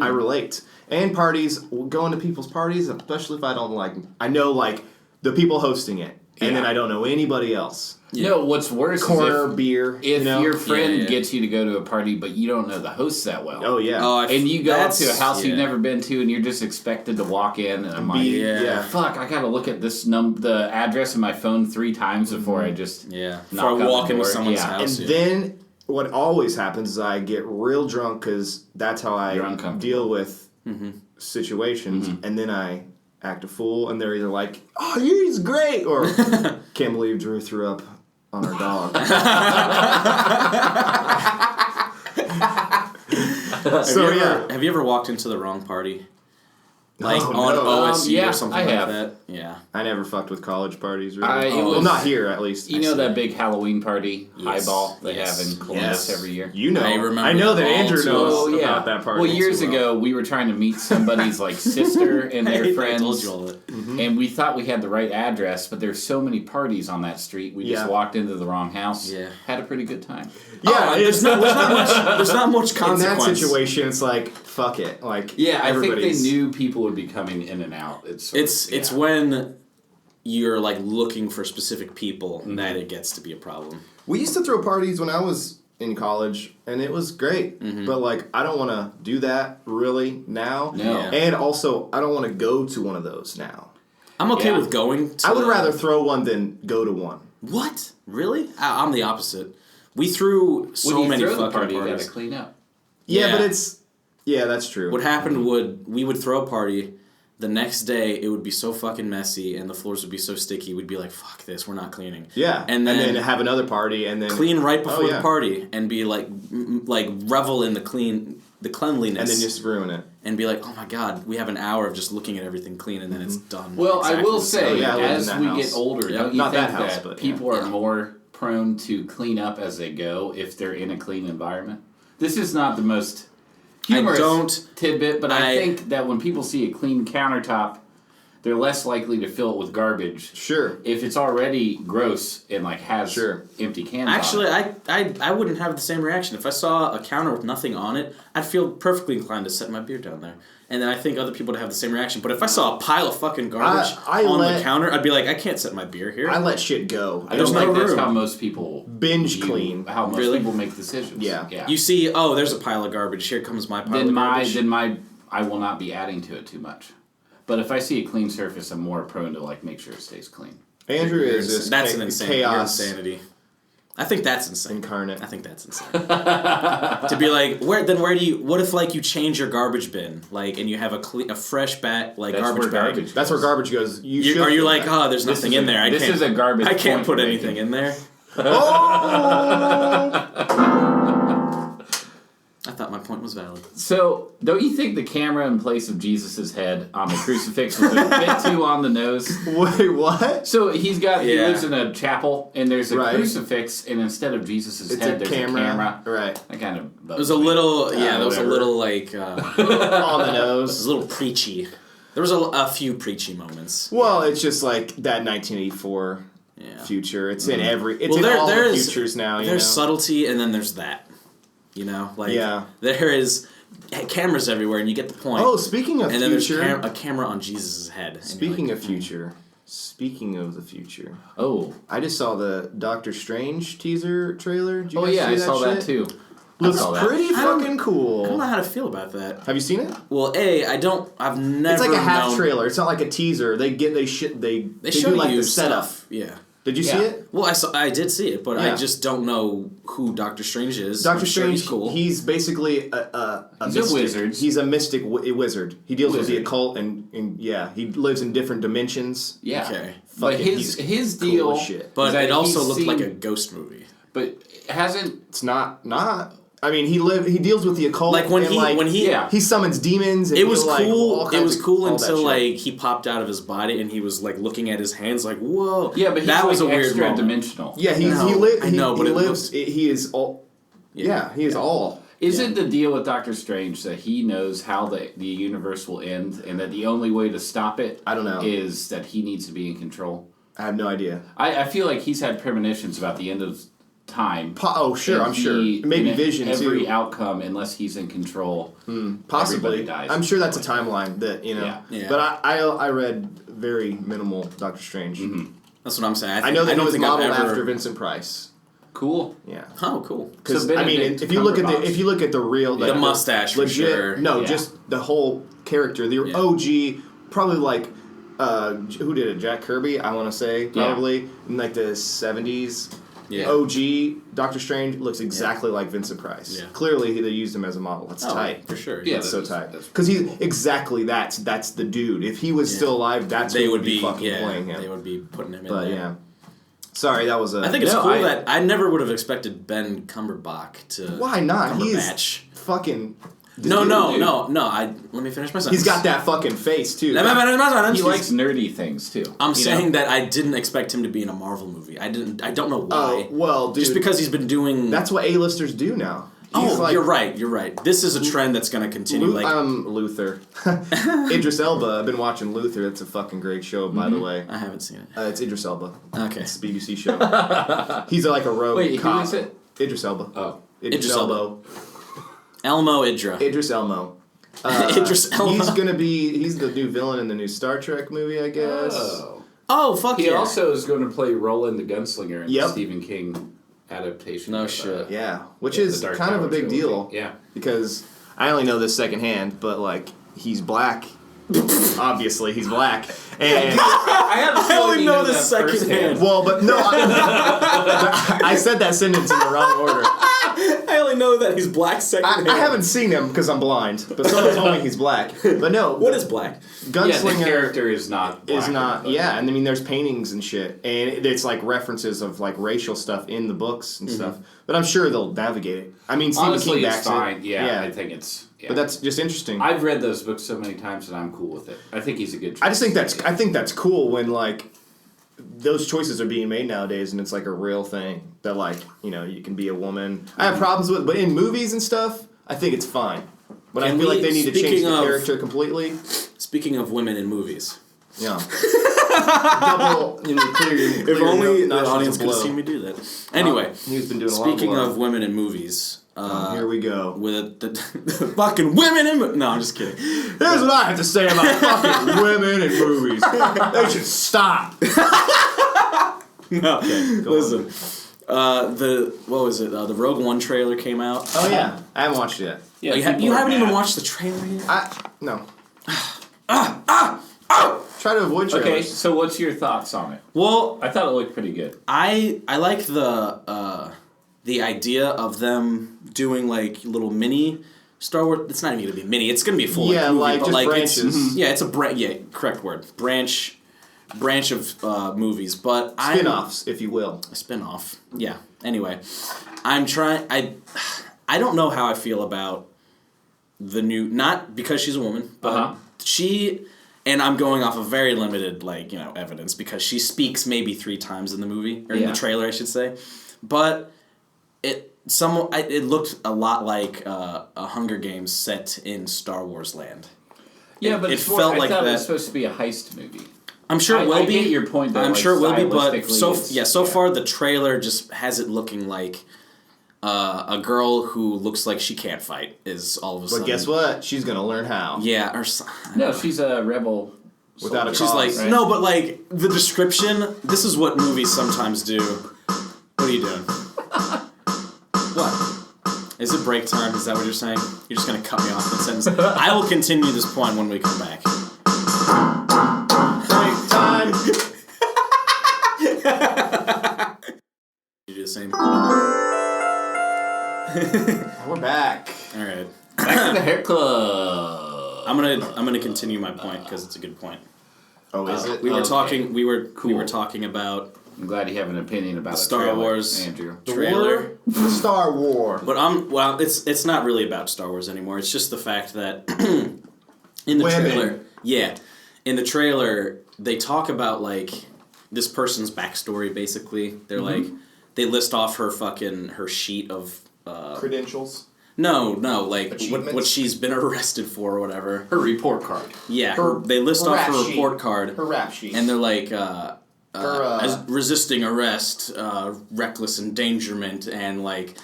Speaker 4: I relate. And parties, going to people's parties, especially if I don't like. I know like the people hosting it, and then I don't know anybody else.
Speaker 2: Yeah. No, what's worse
Speaker 4: Corner
Speaker 2: is
Speaker 4: beer.
Speaker 2: if
Speaker 4: you know?
Speaker 2: your friend
Speaker 3: Yeah.
Speaker 2: gets you to go to a party, but you don't know the host that well.
Speaker 4: Oh yeah.
Speaker 2: And you go up to a
Speaker 3: that's-
Speaker 2: house you've
Speaker 3: yeah.
Speaker 2: never been to, and you're just expected to walk in, and I'm like,
Speaker 3: Yeah.
Speaker 2: fuck, I gotta look at this the address in my phone 3 times before I just
Speaker 3: Yeah.
Speaker 2: knock on
Speaker 3: Before
Speaker 2: the
Speaker 3: walk into
Speaker 2: door.
Speaker 3: someone's
Speaker 2: Yeah.
Speaker 3: house.
Speaker 4: And then what always happens is I get real drunk because that's how
Speaker 2: You're
Speaker 4: I
Speaker 2: uncomfortable.
Speaker 4: deal with situations, and then I act a fool, and they're either like, "Oh, he's great," or "Can't believe Drew threw up on our dog." So yeah,
Speaker 3: Have you ever walked into the wrong party? Like
Speaker 4: Oh,
Speaker 3: on
Speaker 4: no.
Speaker 3: OSU
Speaker 2: Yeah,
Speaker 3: or something
Speaker 2: I
Speaker 3: like
Speaker 2: have.
Speaker 3: that. Yeah.
Speaker 4: I never fucked with college parties, really.
Speaker 2: Well,
Speaker 4: Well, not here, at least.
Speaker 2: You know that big Halloween party,
Speaker 3: Yes.
Speaker 2: Highball, they
Speaker 3: Yes.
Speaker 2: have in Columbus
Speaker 3: Yes.
Speaker 2: every year?
Speaker 4: You know.
Speaker 3: I remember
Speaker 4: I know that
Speaker 3: all
Speaker 4: Andrew
Speaker 3: too
Speaker 4: knows
Speaker 3: well.
Speaker 4: about that party.
Speaker 2: Well, years
Speaker 4: too well.
Speaker 2: ago, we were trying to meet somebody's like sister and their
Speaker 3: I
Speaker 2: friends.
Speaker 3: told you all that.
Speaker 2: And we thought we had the right address, but there's so many parties on that street. We just
Speaker 4: Yeah.
Speaker 2: walked into the wrong house.
Speaker 3: Yeah.
Speaker 2: Had a pretty good time.
Speaker 4: Yeah,
Speaker 3: there's not much
Speaker 4: in
Speaker 3: consequence.
Speaker 4: that situation, it's like, fuck it. Like,
Speaker 2: Yeah, I think they
Speaker 4: everybody's-
Speaker 2: knew people would be coming in and out.
Speaker 3: It's when you're like looking for specific people that it gets to be a problem.
Speaker 4: We used to throw parties when I was in college, and it was great. But, like, I don't want to do that really now.
Speaker 2: No.
Speaker 3: Yeah.
Speaker 4: And also, I don't want to go to one of those now.
Speaker 3: I'm okay
Speaker 2: Yeah.
Speaker 3: with going to
Speaker 4: I would rather throw one than go to one.
Speaker 3: What? Really? I'm the opposite. We threw so
Speaker 2: when you
Speaker 3: many
Speaker 2: throw
Speaker 3: fucking
Speaker 2: the party, you
Speaker 3: parties.
Speaker 2: gotta clean up.
Speaker 4: Yeah,
Speaker 3: Yeah.
Speaker 4: but it's... Yeah, that's true.
Speaker 3: What happened we would throw a party. The next day, it would be so fucking messy, and the floors would be so sticky. We'd be like, "Fuck this, we're not cleaning."
Speaker 4: Yeah,
Speaker 3: and then
Speaker 4: have another party, and then...
Speaker 3: clean right before
Speaker 4: yeah.
Speaker 3: the party, and be like revel in the cleanliness,
Speaker 4: And then just ruin it.
Speaker 3: and be like, "Oh my god, we have an hour of just looking at everything clean, and then it's done."
Speaker 2: Well, I
Speaker 3: exactly
Speaker 2: will
Speaker 3: the same.
Speaker 2: say,
Speaker 4: Oh, yeah, I lived in
Speaker 2: as
Speaker 4: that
Speaker 2: we
Speaker 4: house.
Speaker 2: get older,
Speaker 3: Yeah.
Speaker 2: don't you
Speaker 4: Not
Speaker 2: think
Speaker 4: that house,
Speaker 2: that
Speaker 4: but, yeah.
Speaker 2: people are more prone to clean up as they go if they're in a clean environment? This is not the most humorous tidbit, but I think that when people see a clean countertop, they're less likely to fill it with garbage.
Speaker 4: Sure.
Speaker 2: If it's already gross and like has
Speaker 4: Sure.
Speaker 2: empty cans
Speaker 3: Actually,
Speaker 2: on it.
Speaker 3: I wouldn't have the same reaction. If I saw a counter with nothing on it, I'd feel perfectly inclined to set my beer down there. And then I think other people would have the same reaction. But if I saw a pile of fucking garbage on the counter, I'd be like, I can't set my beer here.
Speaker 4: I let shit go.
Speaker 2: I
Speaker 3: there's
Speaker 2: don't
Speaker 3: no
Speaker 2: think that's
Speaker 3: room.
Speaker 2: how most people
Speaker 4: Binge
Speaker 2: view
Speaker 4: clean.
Speaker 2: How most
Speaker 3: Really?
Speaker 2: people make decisions.
Speaker 4: Yeah.
Speaker 3: You see, oh, there's a pile of garbage. Here comes my pile of garbage.
Speaker 2: I will not be adding to it too much. But if I see a clean surface, I'm more prone to like make sure it stays clean.
Speaker 4: Andrew is this
Speaker 3: That's an insane
Speaker 4: chaos
Speaker 3: insanity. I think that's insane.
Speaker 4: incarnate.
Speaker 3: I think that's insane. To be like, where do you? What if like you change your garbage bin, like, and you have a fresh bat like
Speaker 2: That's
Speaker 3: garbage
Speaker 2: where
Speaker 3: bag?
Speaker 2: garbage
Speaker 4: That's where garbage goes.
Speaker 3: Are you like, oh, there's nothing in there?
Speaker 2: This is a garbage.
Speaker 3: I can't
Speaker 2: point
Speaker 3: put
Speaker 2: you're
Speaker 3: anything
Speaker 2: making.
Speaker 3: in there.
Speaker 4: Oh!
Speaker 3: I thought my point was valid.
Speaker 2: So, don't you think the camera in place of Jesus' head on the crucifix was a bit too on the nose?
Speaker 4: Wait, what?
Speaker 2: So he
Speaker 3: Yeah.
Speaker 2: lives in a chapel, and there's a
Speaker 4: Right.
Speaker 2: crucifix, and instead of Jesus'
Speaker 4: It's
Speaker 2: head,
Speaker 4: a
Speaker 2: there's
Speaker 4: camera.
Speaker 2: a camera.
Speaker 4: Right.
Speaker 2: That kind of
Speaker 3: It was a little, yeah, that was a
Speaker 2: whatever.
Speaker 3: little like,
Speaker 4: On the
Speaker 3: it was
Speaker 4: nose.
Speaker 3: a little preachy. There was a few preachy moments.
Speaker 4: Well, it's just like that 1984
Speaker 3: Yeah.
Speaker 4: future. It's in every. It's
Speaker 3: Well,
Speaker 4: in all the
Speaker 3: there's
Speaker 4: futures now. You
Speaker 3: There's
Speaker 4: know?
Speaker 3: subtlety, and then there's that. You know, like
Speaker 4: Yeah.
Speaker 3: there is cameras everywhere, and you get the point.
Speaker 4: Oh, speaking of
Speaker 3: and then
Speaker 4: future.
Speaker 3: there's a camera on Jesus' head. and you're
Speaker 4: Speaking
Speaker 3: like,
Speaker 4: of future. Speaking of the future.
Speaker 2: Oh.
Speaker 4: I just saw the Doctor Strange teaser trailer. Did you
Speaker 2: Oh
Speaker 4: guys
Speaker 2: yeah,
Speaker 4: see
Speaker 2: I saw that
Speaker 4: shit?
Speaker 2: too.
Speaker 4: Looks
Speaker 2: I saw that.
Speaker 4: pretty
Speaker 3: I don't-
Speaker 4: fucking
Speaker 3: I don't know
Speaker 4: cool.
Speaker 3: how to feel about that.
Speaker 4: Have you seen it?
Speaker 3: Well, I've never.
Speaker 4: It's like a half
Speaker 3: known-
Speaker 4: trailer. It's not like a teaser. They
Speaker 3: They show
Speaker 4: do like
Speaker 3: you
Speaker 4: the setup.
Speaker 3: stuff. Yeah.
Speaker 4: Did you see
Speaker 2: Yeah.
Speaker 4: it?
Speaker 3: Well, I did see it, but I
Speaker 4: Yeah.
Speaker 3: just don't know who Doctor Strange is.
Speaker 4: Doctor
Speaker 3: I'm sure
Speaker 4: Strange,
Speaker 3: he's cool.
Speaker 4: he's basically a
Speaker 2: He's a
Speaker 4: mystic.
Speaker 2: wizard.
Speaker 4: He's a mystic wizard. He deals with the
Speaker 2: Wizard.
Speaker 4: occult and yeah, he lives in different dimensions.
Speaker 2: Yeah.
Speaker 3: Okay.
Speaker 2: But
Speaker 4: Fucking-
Speaker 2: his
Speaker 4: he's cool
Speaker 2: deal,
Speaker 4: as shit.
Speaker 3: But
Speaker 2: is that
Speaker 3: it also
Speaker 2: he's
Speaker 3: looked
Speaker 2: seen-
Speaker 3: like a ghost movie.
Speaker 2: But hasn't
Speaker 4: It's not. I mean, he deals with the occult.
Speaker 3: Like when
Speaker 4: and
Speaker 3: he
Speaker 4: he summons demons. And
Speaker 3: it was
Speaker 4: he'll, like,
Speaker 3: cool.
Speaker 4: all
Speaker 3: It
Speaker 4: kinds
Speaker 3: was
Speaker 4: of-
Speaker 3: cool
Speaker 4: all that
Speaker 3: until
Speaker 4: shit.
Speaker 3: like he popped out of his body and he was like looking at his hands like whoa.
Speaker 2: yeah, but he's
Speaker 3: that
Speaker 2: like
Speaker 3: was a weird
Speaker 2: extra
Speaker 3: moment.
Speaker 2: dimensional.
Speaker 4: Yeah, he
Speaker 3: No,
Speaker 4: lives.
Speaker 3: I know, but
Speaker 4: he
Speaker 3: it
Speaker 4: lives.
Speaker 3: looks-
Speaker 4: He is all. Yeah, he is all.
Speaker 2: Isn't the deal with Doctor Strange that he knows how the universe will end, and that the only way to stop it
Speaker 4: I don't know.
Speaker 2: is that he needs to be in control?
Speaker 4: I have no idea.
Speaker 2: I feel like he's had premonitions about the end of time.
Speaker 4: Oh, sure,
Speaker 2: And
Speaker 4: I'm sure.
Speaker 2: he-
Speaker 4: Maybe
Speaker 2: in
Speaker 4: Vision
Speaker 2: every
Speaker 4: too.
Speaker 2: outcome, unless he's in control.
Speaker 4: Possibly.
Speaker 2: everybody dies.
Speaker 4: I'm sure that's a timeline that you know.
Speaker 2: Yeah.
Speaker 3: Yeah.
Speaker 4: But I read very minimal Doctor Strange.
Speaker 3: That's what I'm saying.
Speaker 4: I know that he
Speaker 3: don't
Speaker 4: was
Speaker 3: think I've
Speaker 4: modeled
Speaker 3: ever-
Speaker 4: after Vincent Price.
Speaker 2: Cool.
Speaker 4: Yeah.
Speaker 3: Oh, cool.
Speaker 4: Because
Speaker 2: So
Speaker 4: I mean,
Speaker 2: Benedict
Speaker 4: if you look at the real
Speaker 3: The mustache for
Speaker 4: legit,
Speaker 3: sure.
Speaker 4: no,
Speaker 2: Yeah.
Speaker 4: just the whole character, the
Speaker 3: Yeah.
Speaker 4: OG, probably like who did it? Jack Kirby, I want to say probably in like the 70s.
Speaker 3: Yeah.
Speaker 4: OG Doctor Strange looks exactly like Vincent Price.
Speaker 3: Yeah.
Speaker 4: Clearly, they used him as a model. That's
Speaker 3: Oh,
Speaker 4: tight.
Speaker 3: for sure.
Speaker 2: Yeah,
Speaker 4: That's so
Speaker 2: that's-
Speaker 4: tight.
Speaker 2: that's-
Speaker 4: Because he's exactly that's the dude. If he was still alive, that's
Speaker 3: They
Speaker 4: who
Speaker 3: would be
Speaker 4: fucking
Speaker 3: yeah.
Speaker 4: playing him.
Speaker 3: They would be putting him in
Speaker 4: But
Speaker 3: there.
Speaker 4: yeah. Sorry, that was a.
Speaker 3: I think it's
Speaker 2: No,
Speaker 3: cool
Speaker 2: I-
Speaker 3: that I never would have expected Ben Cumberbatch to.
Speaker 4: Why not? He's
Speaker 3: Cumberbatch.
Speaker 4: fucking
Speaker 3: No. Let me finish my sentence.
Speaker 4: He's got that fucking face too.
Speaker 2: He likes nerdy things too.
Speaker 3: I'm saying that I didn't expect him to be in a Marvel movie. I don't know why.
Speaker 4: Oh, well, dude.
Speaker 3: Just because he's been doing...
Speaker 4: That's what A-listers do now.
Speaker 3: You're right. This is a trend that's going to continue.
Speaker 4: Luther. Idris Elba. I've been watching Luther. It's a fucking great show, by the way.
Speaker 3: I haven't seen it.
Speaker 4: It's Idris Elba.
Speaker 3: Okay.
Speaker 4: It's a BBC show. He's like a rogue cop.
Speaker 2: Who is it?
Speaker 4: Idris Elba.
Speaker 2: Oh.
Speaker 3: Idris Elba. Elmo Idra.
Speaker 4: Idris Elmo.
Speaker 3: Idris Elba.
Speaker 4: He's the new villain in the new Star Trek movie, I guess.
Speaker 3: Oh, fuck
Speaker 2: He
Speaker 3: yeah.
Speaker 2: also is going to play Roland the Gunslinger in
Speaker 4: Yep.
Speaker 2: the Stephen King adaptation.
Speaker 3: No
Speaker 2: of,
Speaker 3: shit.
Speaker 4: Yeah, which is
Speaker 2: Dark
Speaker 4: kind of
Speaker 2: Tower
Speaker 4: a big
Speaker 2: trilogy.
Speaker 4: deal.
Speaker 2: Yeah.
Speaker 4: Because I only know this secondhand, but like he's black. Obviously, he's black. And
Speaker 3: I only know this secondhand.
Speaker 4: well, but no, I said that sentence in the wrong order.
Speaker 3: I only know that he's black secondhand.
Speaker 4: I haven't seen him because I'm blind, but someone told me he's black. But no,
Speaker 3: What is black?
Speaker 4: Gunslinger
Speaker 2: the character is not black.
Speaker 4: Yeah, and I mean there's paintings and shit, and it's like references of like racial stuff in the books and stuff. But I'm sure they'll navigate it. I mean, Stephen
Speaker 2: Honestly,
Speaker 4: King
Speaker 2: it's
Speaker 4: backs
Speaker 2: fine.
Speaker 4: it.
Speaker 2: Yeah, I think it's... Yeah.
Speaker 4: But that's just interesting.
Speaker 2: I've read those books so many times and I'm cool with it. I think he's a good choice.
Speaker 4: I just think that's cool when like those choices are being made nowadays, and it's like a real thing that like you can be a woman. I have problems with, but in movies and stuff, I think it's fine. But I feel like they need to change the character completely.
Speaker 3: Speaking of women in movies.
Speaker 4: Yeah. Clear
Speaker 3: If only the audience could see me do that. Anyway,
Speaker 4: he's been doing a lot of
Speaker 3: speaking
Speaker 4: blow.
Speaker 3: of women in movies.
Speaker 4: Here we go.
Speaker 3: With the fucking women in... No, I'm just kidding.
Speaker 4: Here's what I have to say about fucking women in movies. They should stop.
Speaker 3: No,
Speaker 4: Okay,
Speaker 3: listen. What was it? The Rogue One trailer came out.
Speaker 4: Oh yeah, I haven't watched it yet.
Speaker 2: Yeah,
Speaker 3: You haven't even watched the trailer yet?
Speaker 4: No. Try to avoid trailers.
Speaker 2: Okay, so what's your thoughts on it?
Speaker 3: Well,
Speaker 2: I thought it looked pretty good.
Speaker 3: I like the idea of them doing like little mini Star Wars. It's not even gonna be mini. It's gonna be a full movie,
Speaker 4: like
Speaker 3: but
Speaker 4: just
Speaker 3: like
Speaker 4: branches.
Speaker 3: it's a branch. Yeah, correct word. Branch of movies, but
Speaker 4: Spin-offs, if you will.
Speaker 3: A spin-off. Yeah. Anyway, I'm trying. I don't know how I feel about the new. Not because she's a woman, but she. And I'm going off of very limited, evidence because she speaks maybe 3 times in the movie or in the trailer, I should say. But it looked a lot like a Hunger Games set in Star Wars land.
Speaker 2: Yeah, but
Speaker 3: it felt like that.
Speaker 2: It was supposed to be a heist movie.
Speaker 3: I'm sure it will
Speaker 2: I
Speaker 3: be.
Speaker 2: get your point, though.
Speaker 3: I'm sure it will be, but
Speaker 2: stylistically,
Speaker 3: so far the trailer just has it looking like a girl who looks like she can't fight is all of a sudden.
Speaker 4: But guess what? She's gonna learn how.
Speaker 3: Yeah, or
Speaker 2: no, she's a rebel.
Speaker 4: Without a
Speaker 3: she's
Speaker 4: cause,
Speaker 3: like
Speaker 4: right?
Speaker 3: no, but like the description. This is what movies sometimes do. What are you doing? What? Is it break time? Is that what you're saying? You're just gonna cut me off that sentence. I will continue this point when we come back.
Speaker 4: Break time.
Speaker 3: You do the same.
Speaker 4: We're back.
Speaker 3: All right.
Speaker 2: Back to the Hairclub.
Speaker 3: I'm gonna continue my point because it's a good point.
Speaker 4: Oh, is it?
Speaker 3: We were talking. We were
Speaker 2: Cool.
Speaker 3: talking about
Speaker 2: I'm glad you have an opinion about the
Speaker 3: Star
Speaker 2: trailer,
Speaker 3: Wars
Speaker 2: Andrew.
Speaker 3: trailer.
Speaker 4: Star Wars.
Speaker 3: But it's not really about Star Wars anymore. It's just the fact that in the
Speaker 4: Women.
Speaker 3: trailer, in the trailer they talk about like this person's backstory. Basically, they're like they list off her sheet of
Speaker 4: Credentials.
Speaker 3: No, like what
Speaker 4: Achievements?
Speaker 3: she's been arrested for or whatever.
Speaker 2: Her report card.
Speaker 3: Yeah,
Speaker 4: Her-
Speaker 3: they list
Speaker 4: her
Speaker 3: off
Speaker 4: rap
Speaker 3: her
Speaker 4: sheet.
Speaker 3: report card,
Speaker 4: Her rap sheet.
Speaker 3: and they're like.
Speaker 4: Her,
Speaker 3: resisting arrest, reckless endangerment, and like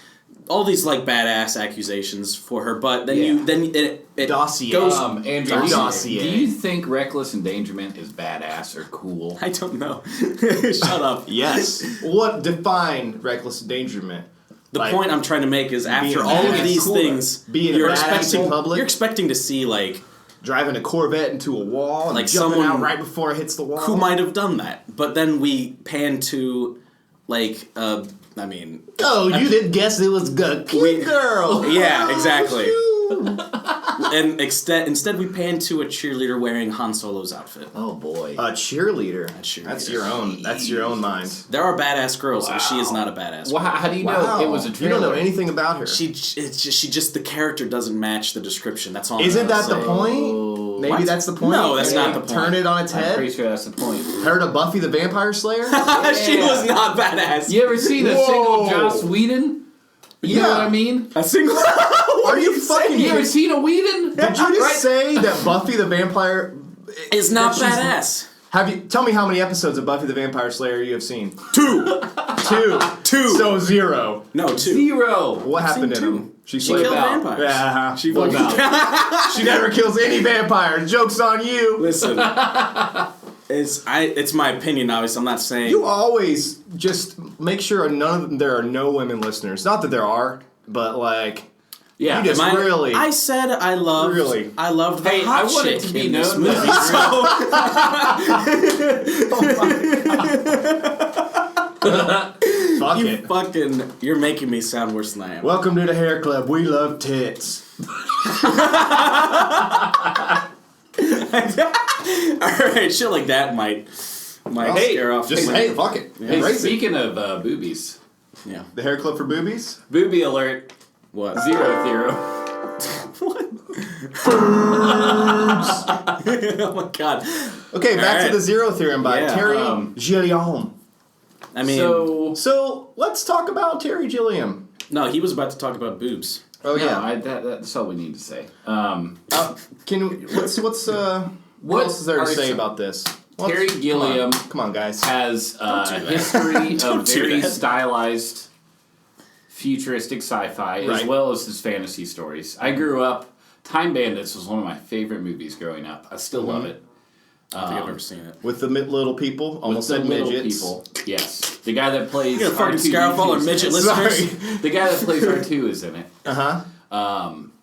Speaker 3: all these like badass accusations for her. But then it
Speaker 4: Dossier.
Speaker 3: goes.
Speaker 2: Andrew,
Speaker 4: Dossier.
Speaker 2: do you think reckless endangerment is badass or cool?
Speaker 3: I don't know. Shut up.
Speaker 4: Yes. What defined reckless endangerment?
Speaker 3: The
Speaker 4: Like,
Speaker 3: point I'm trying to make is after
Speaker 4: being
Speaker 3: all of
Speaker 4: badass
Speaker 3: these
Speaker 4: cool.
Speaker 3: things,
Speaker 4: Being a
Speaker 3: you're
Speaker 4: badass
Speaker 3: expecting
Speaker 4: in public.
Speaker 3: you're expecting to see like
Speaker 4: driving a Corvette into a wall and
Speaker 3: Like
Speaker 4: jumping
Speaker 3: someone
Speaker 4: out right before it hits the wall.
Speaker 3: who might have done that. But then we pan to like
Speaker 4: Oh, you didn't guess it was a cute girl.
Speaker 3: Yeah, exactly.
Speaker 4: Shoot.
Speaker 3: and instead we pan to a cheerleader wearing Han Solo's outfit.
Speaker 2: Oh boy.
Speaker 4: A cheerleader.
Speaker 3: cheerleader.
Speaker 4: That's your own. That's your own mind.
Speaker 3: There are badass girls, and she is not a badass.
Speaker 2: Well, how do you know it was a
Speaker 4: You
Speaker 2: trailer?
Speaker 4: don't know anything about her.
Speaker 3: She just the character doesn't match the description. That's all.
Speaker 4: Isn't
Speaker 3: I'm
Speaker 4: that the
Speaker 3: saying.
Speaker 4: point? Maybe
Speaker 3: What?
Speaker 4: that's the point.
Speaker 3: No, that's
Speaker 4: Maybe
Speaker 3: not the point.
Speaker 4: Turn it on its
Speaker 2: I'm
Speaker 4: head.
Speaker 2: pretty sure that's the point.
Speaker 4: Heard of Buffy the Vampire Slayer?
Speaker 3: She was not badass.
Speaker 2: You ever seen a
Speaker 4: Whoa.
Speaker 2: single Joss Whedon? You know what I mean?
Speaker 3: A single.
Speaker 4: Are you fucking?
Speaker 2: You ever seen a Whedon?
Speaker 4: Did you just say that Buffy the Vampire
Speaker 3: Is not
Speaker 4: that she's-
Speaker 3: badass.
Speaker 4: Have you? Tell me how many episodes of Buffy the Vampire Slayer you have seen.
Speaker 3: 2.
Speaker 4: Two. So 0.
Speaker 3: No, 2.
Speaker 2: 0.
Speaker 4: What happened in
Speaker 3: seen
Speaker 4: them?
Speaker 3: She
Speaker 4: slayed
Speaker 3: killed
Speaker 4: them.
Speaker 3: vampires.
Speaker 4: Yeah.
Speaker 3: She
Speaker 2: What
Speaker 3: fucking.
Speaker 2: about?
Speaker 4: She never kills any vampires. Joke's on you.
Speaker 3: Listen. It's my opinion, obviously. I'm not saying.
Speaker 4: You always just make sure there are no women listeners. Not that there are, but like
Speaker 2: Yeah.
Speaker 4: you just really.
Speaker 3: I said I loved.
Speaker 4: Really?
Speaker 3: I loved the
Speaker 2: Hey, I
Speaker 3: hot
Speaker 2: want it
Speaker 3: chick
Speaker 2: to be
Speaker 3: in this
Speaker 2: known
Speaker 3: movie.
Speaker 4: Fuck
Speaker 3: You
Speaker 4: it.
Speaker 3: fucking. You're making me sound worse than I am.
Speaker 4: Welcome to the Hair Club. We love tits.
Speaker 3: Alright, shit like that might scare off.
Speaker 4: Just
Speaker 3: women.
Speaker 4: hey, fuck it.
Speaker 2: Hey,
Speaker 4: Embrace it.
Speaker 2: speaking of boobies,
Speaker 3: Yeah.
Speaker 4: The Hair Club for boobies.
Speaker 2: booby alert,
Speaker 3: What?
Speaker 2: 0 Theorem.
Speaker 3: Oh my god.
Speaker 4: Okay, back
Speaker 3: Alright.
Speaker 4: to the Zero Theorem by
Speaker 3: Yeah,
Speaker 4: Terry Gilliam.
Speaker 3: I mean,
Speaker 4: So let's talk about Terry Gilliam.
Speaker 3: no, he was about to talk about boobs.
Speaker 4: Oh
Speaker 2: No,
Speaker 4: yeah.
Speaker 2: that's all we need to say.
Speaker 4: Can we, what else is there to say about this?
Speaker 2: Terry Gilliam
Speaker 4: Come on, guys.
Speaker 2: has a
Speaker 3: do that.
Speaker 2: history
Speaker 3: Don't
Speaker 2: of
Speaker 3: do
Speaker 2: very
Speaker 3: that.
Speaker 2: stylized, futuristic sci-fi, as
Speaker 4: Right.
Speaker 2: well as his fantasy stories. I grew up. Time Bandits was one of my favorite movies growing up. I still love it.
Speaker 3: I don't think I've ever seen it.
Speaker 4: With the little people, almost
Speaker 2: With
Speaker 4: said
Speaker 2: the little
Speaker 4: midgets.
Speaker 2: people. Yes, the guy that plays
Speaker 3: You gonna fucking
Speaker 2: R2D2
Speaker 3: scare off all our
Speaker 2: is in
Speaker 3: midget
Speaker 2: it.
Speaker 3: listeners?
Speaker 4: Sorry.
Speaker 2: The guy that plays R2 is in it.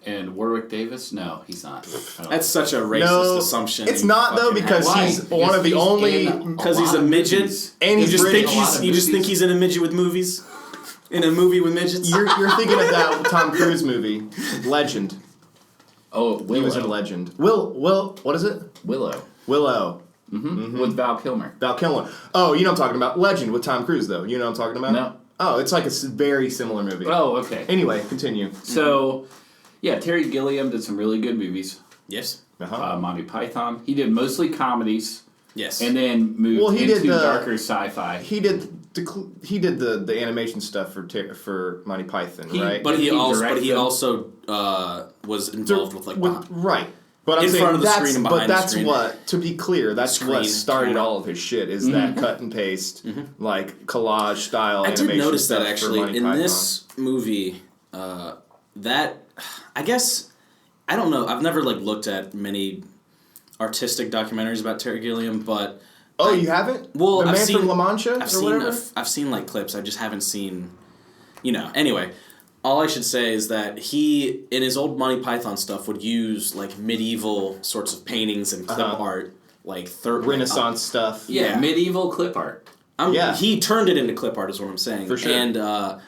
Speaker 2: And Warwick Davis? No, he's not. I don't
Speaker 3: That's such a racist
Speaker 4: No,
Speaker 3: assumption.
Speaker 4: it's not though
Speaker 3: fucking
Speaker 4: because
Speaker 2: Why?
Speaker 4: he's one of the only.
Speaker 3: Because he's a midget,
Speaker 4: And
Speaker 3: you
Speaker 4: he's
Speaker 3: just
Speaker 4: British.
Speaker 3: think
Speaker 4: A lot
Speaker 2: of
Speaker 3: you just think
Speaker 2: movies.
Speaker 3: he's in a midget with movies, in a movie with midgets.
Speaker 4: You're thinking of that Tom Cruise movie, Legend.
Speaker 2: Oh,
Speaker 4: He was in
Speaker 2: Willow.
Speaker 4: Legend. What is it?
Speaker 2: Willow.
Speaker 4: Willow.
Speaker 2: With Val Kilmer.
Speaker 4: Val Kilmer. Oh, you know what I'm talking about. Legend with Tom Cruise though. You know what I'm talking about?
Speaker 2: No.
Speaker 4: Oh, it's like a very similar movie.
Speaker 2: Oh, okay.
Speaker 4: Anyway, continue.
Speaker 2: So, yeah, Terry Gilliam did some really good movies.
Speaker 3: Yes.
Speaker 2: Monty Python. He did mostly comedies,
Speaker 3: Yes.
Speaker 2: and then moved
Speaker 4: Well, he
Speaker 2: into
Speaker 4: did the-
Speaker 2: darker sci-fi.
Speaker 4: He did the animation stuff for Monty Python, right?
Speaker 3: but he
Speaker 2: Did he
Speaker 3: also
Speaker 2: direct them?
Speaker 3: was involved with like
Speaker 4: right. But I'm
Speaker 3: in
Speaker 4: saying
Speaker 3: front of the
Speaker 4: that's
Speaker 3: screen and
Speaker 4: but
Speaker 3: behind the
Speaker 4: that's
Speaker 3: screen.
Speaker 4: what to be clear, that's
Speaker 3: Screen,
Speaker 4: what started
Speaker 3: camera.
Speaker 4: all of his shit is that cut and paste like collage style
Speaker 3: I
Speaker 4: animation.
Speaker 3: did notice that
Speaker 4: stuff for
Speaker 3: actually
Speaker 4: Monty
Speaker 3: in
Speaker 4: Python.
Speaker 3: this movie. That I guess I don't know. I've never like looked at many artistic documentaries about Terry Gilliam, but
Speaker 4: Oh, you haven't?
Speaker 3: well,
Speaker 4: the
Speaker 3: I've
Speaker 4: Man
Speaker 3: seen
Speaker 4: from La Mancha
Speaker 3: I've
Speaker 4: or
Speaker 3: seen
Speaker 4: whatever?
Speaker 3: I've seen like clips. I just haven't seen. Anyway, all I should say is that he in his old Monty Python stuff would use like medieval sorts of paintings and clip art, like
Speaker 4: Renaissance stuff.
Speaker 2: Yeah,
Speaker 3: Yeah.
Speaker 2: medieval clip art.
Speaker 4: Yeah.
Speaker 3: He turned it into clip art, is what I'm saying.
Speaker 4: For sure.
Speaker 3: And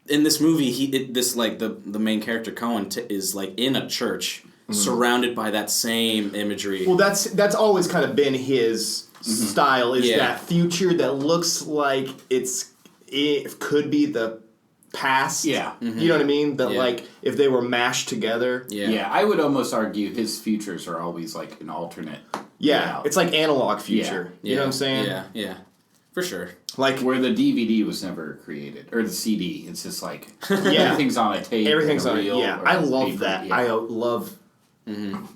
Speaker 3: in this movie, the main character Cohen is like in a church, surrounded by that same imagery.
Speaker 4: Well, that's always kind of been his style. Is
Speaker 3: Yeah.
Speaker 4: that future that looks like it could be the past.
Speaker 2: Yeah.
Speaker 4: You know what I mean? That
Speaker 3: Yeah.
Speaker 4: like if they were mashed together.
Speaker 2: Yeah. I would almost argue his futures are always like an alternate.
Speaker 4: Yeah,
Speaker 2: reality.
Speaker 4: it's like analog future. You know what I'm saying?
Speaker 3: Yeah, for sure.
Speaker 4: Like
Speaker 2: Where the DVD was never created, or the CD. It's just like
Speaker 4: Yeah.
Speaker 2: everything's on a tape.
Speaker 4: everything's
Speaker 2: or a
Speaker 4: on it.
Speaker 2: reel
Speaker 4: Yeah,
Speaker 2: or
Speaker 4: I
Speaker 2: a
Speaker 4: love
Speaker 2: paper.
Speaker 4: that.
Speaker 2: Yeah.
Speaker 4: I love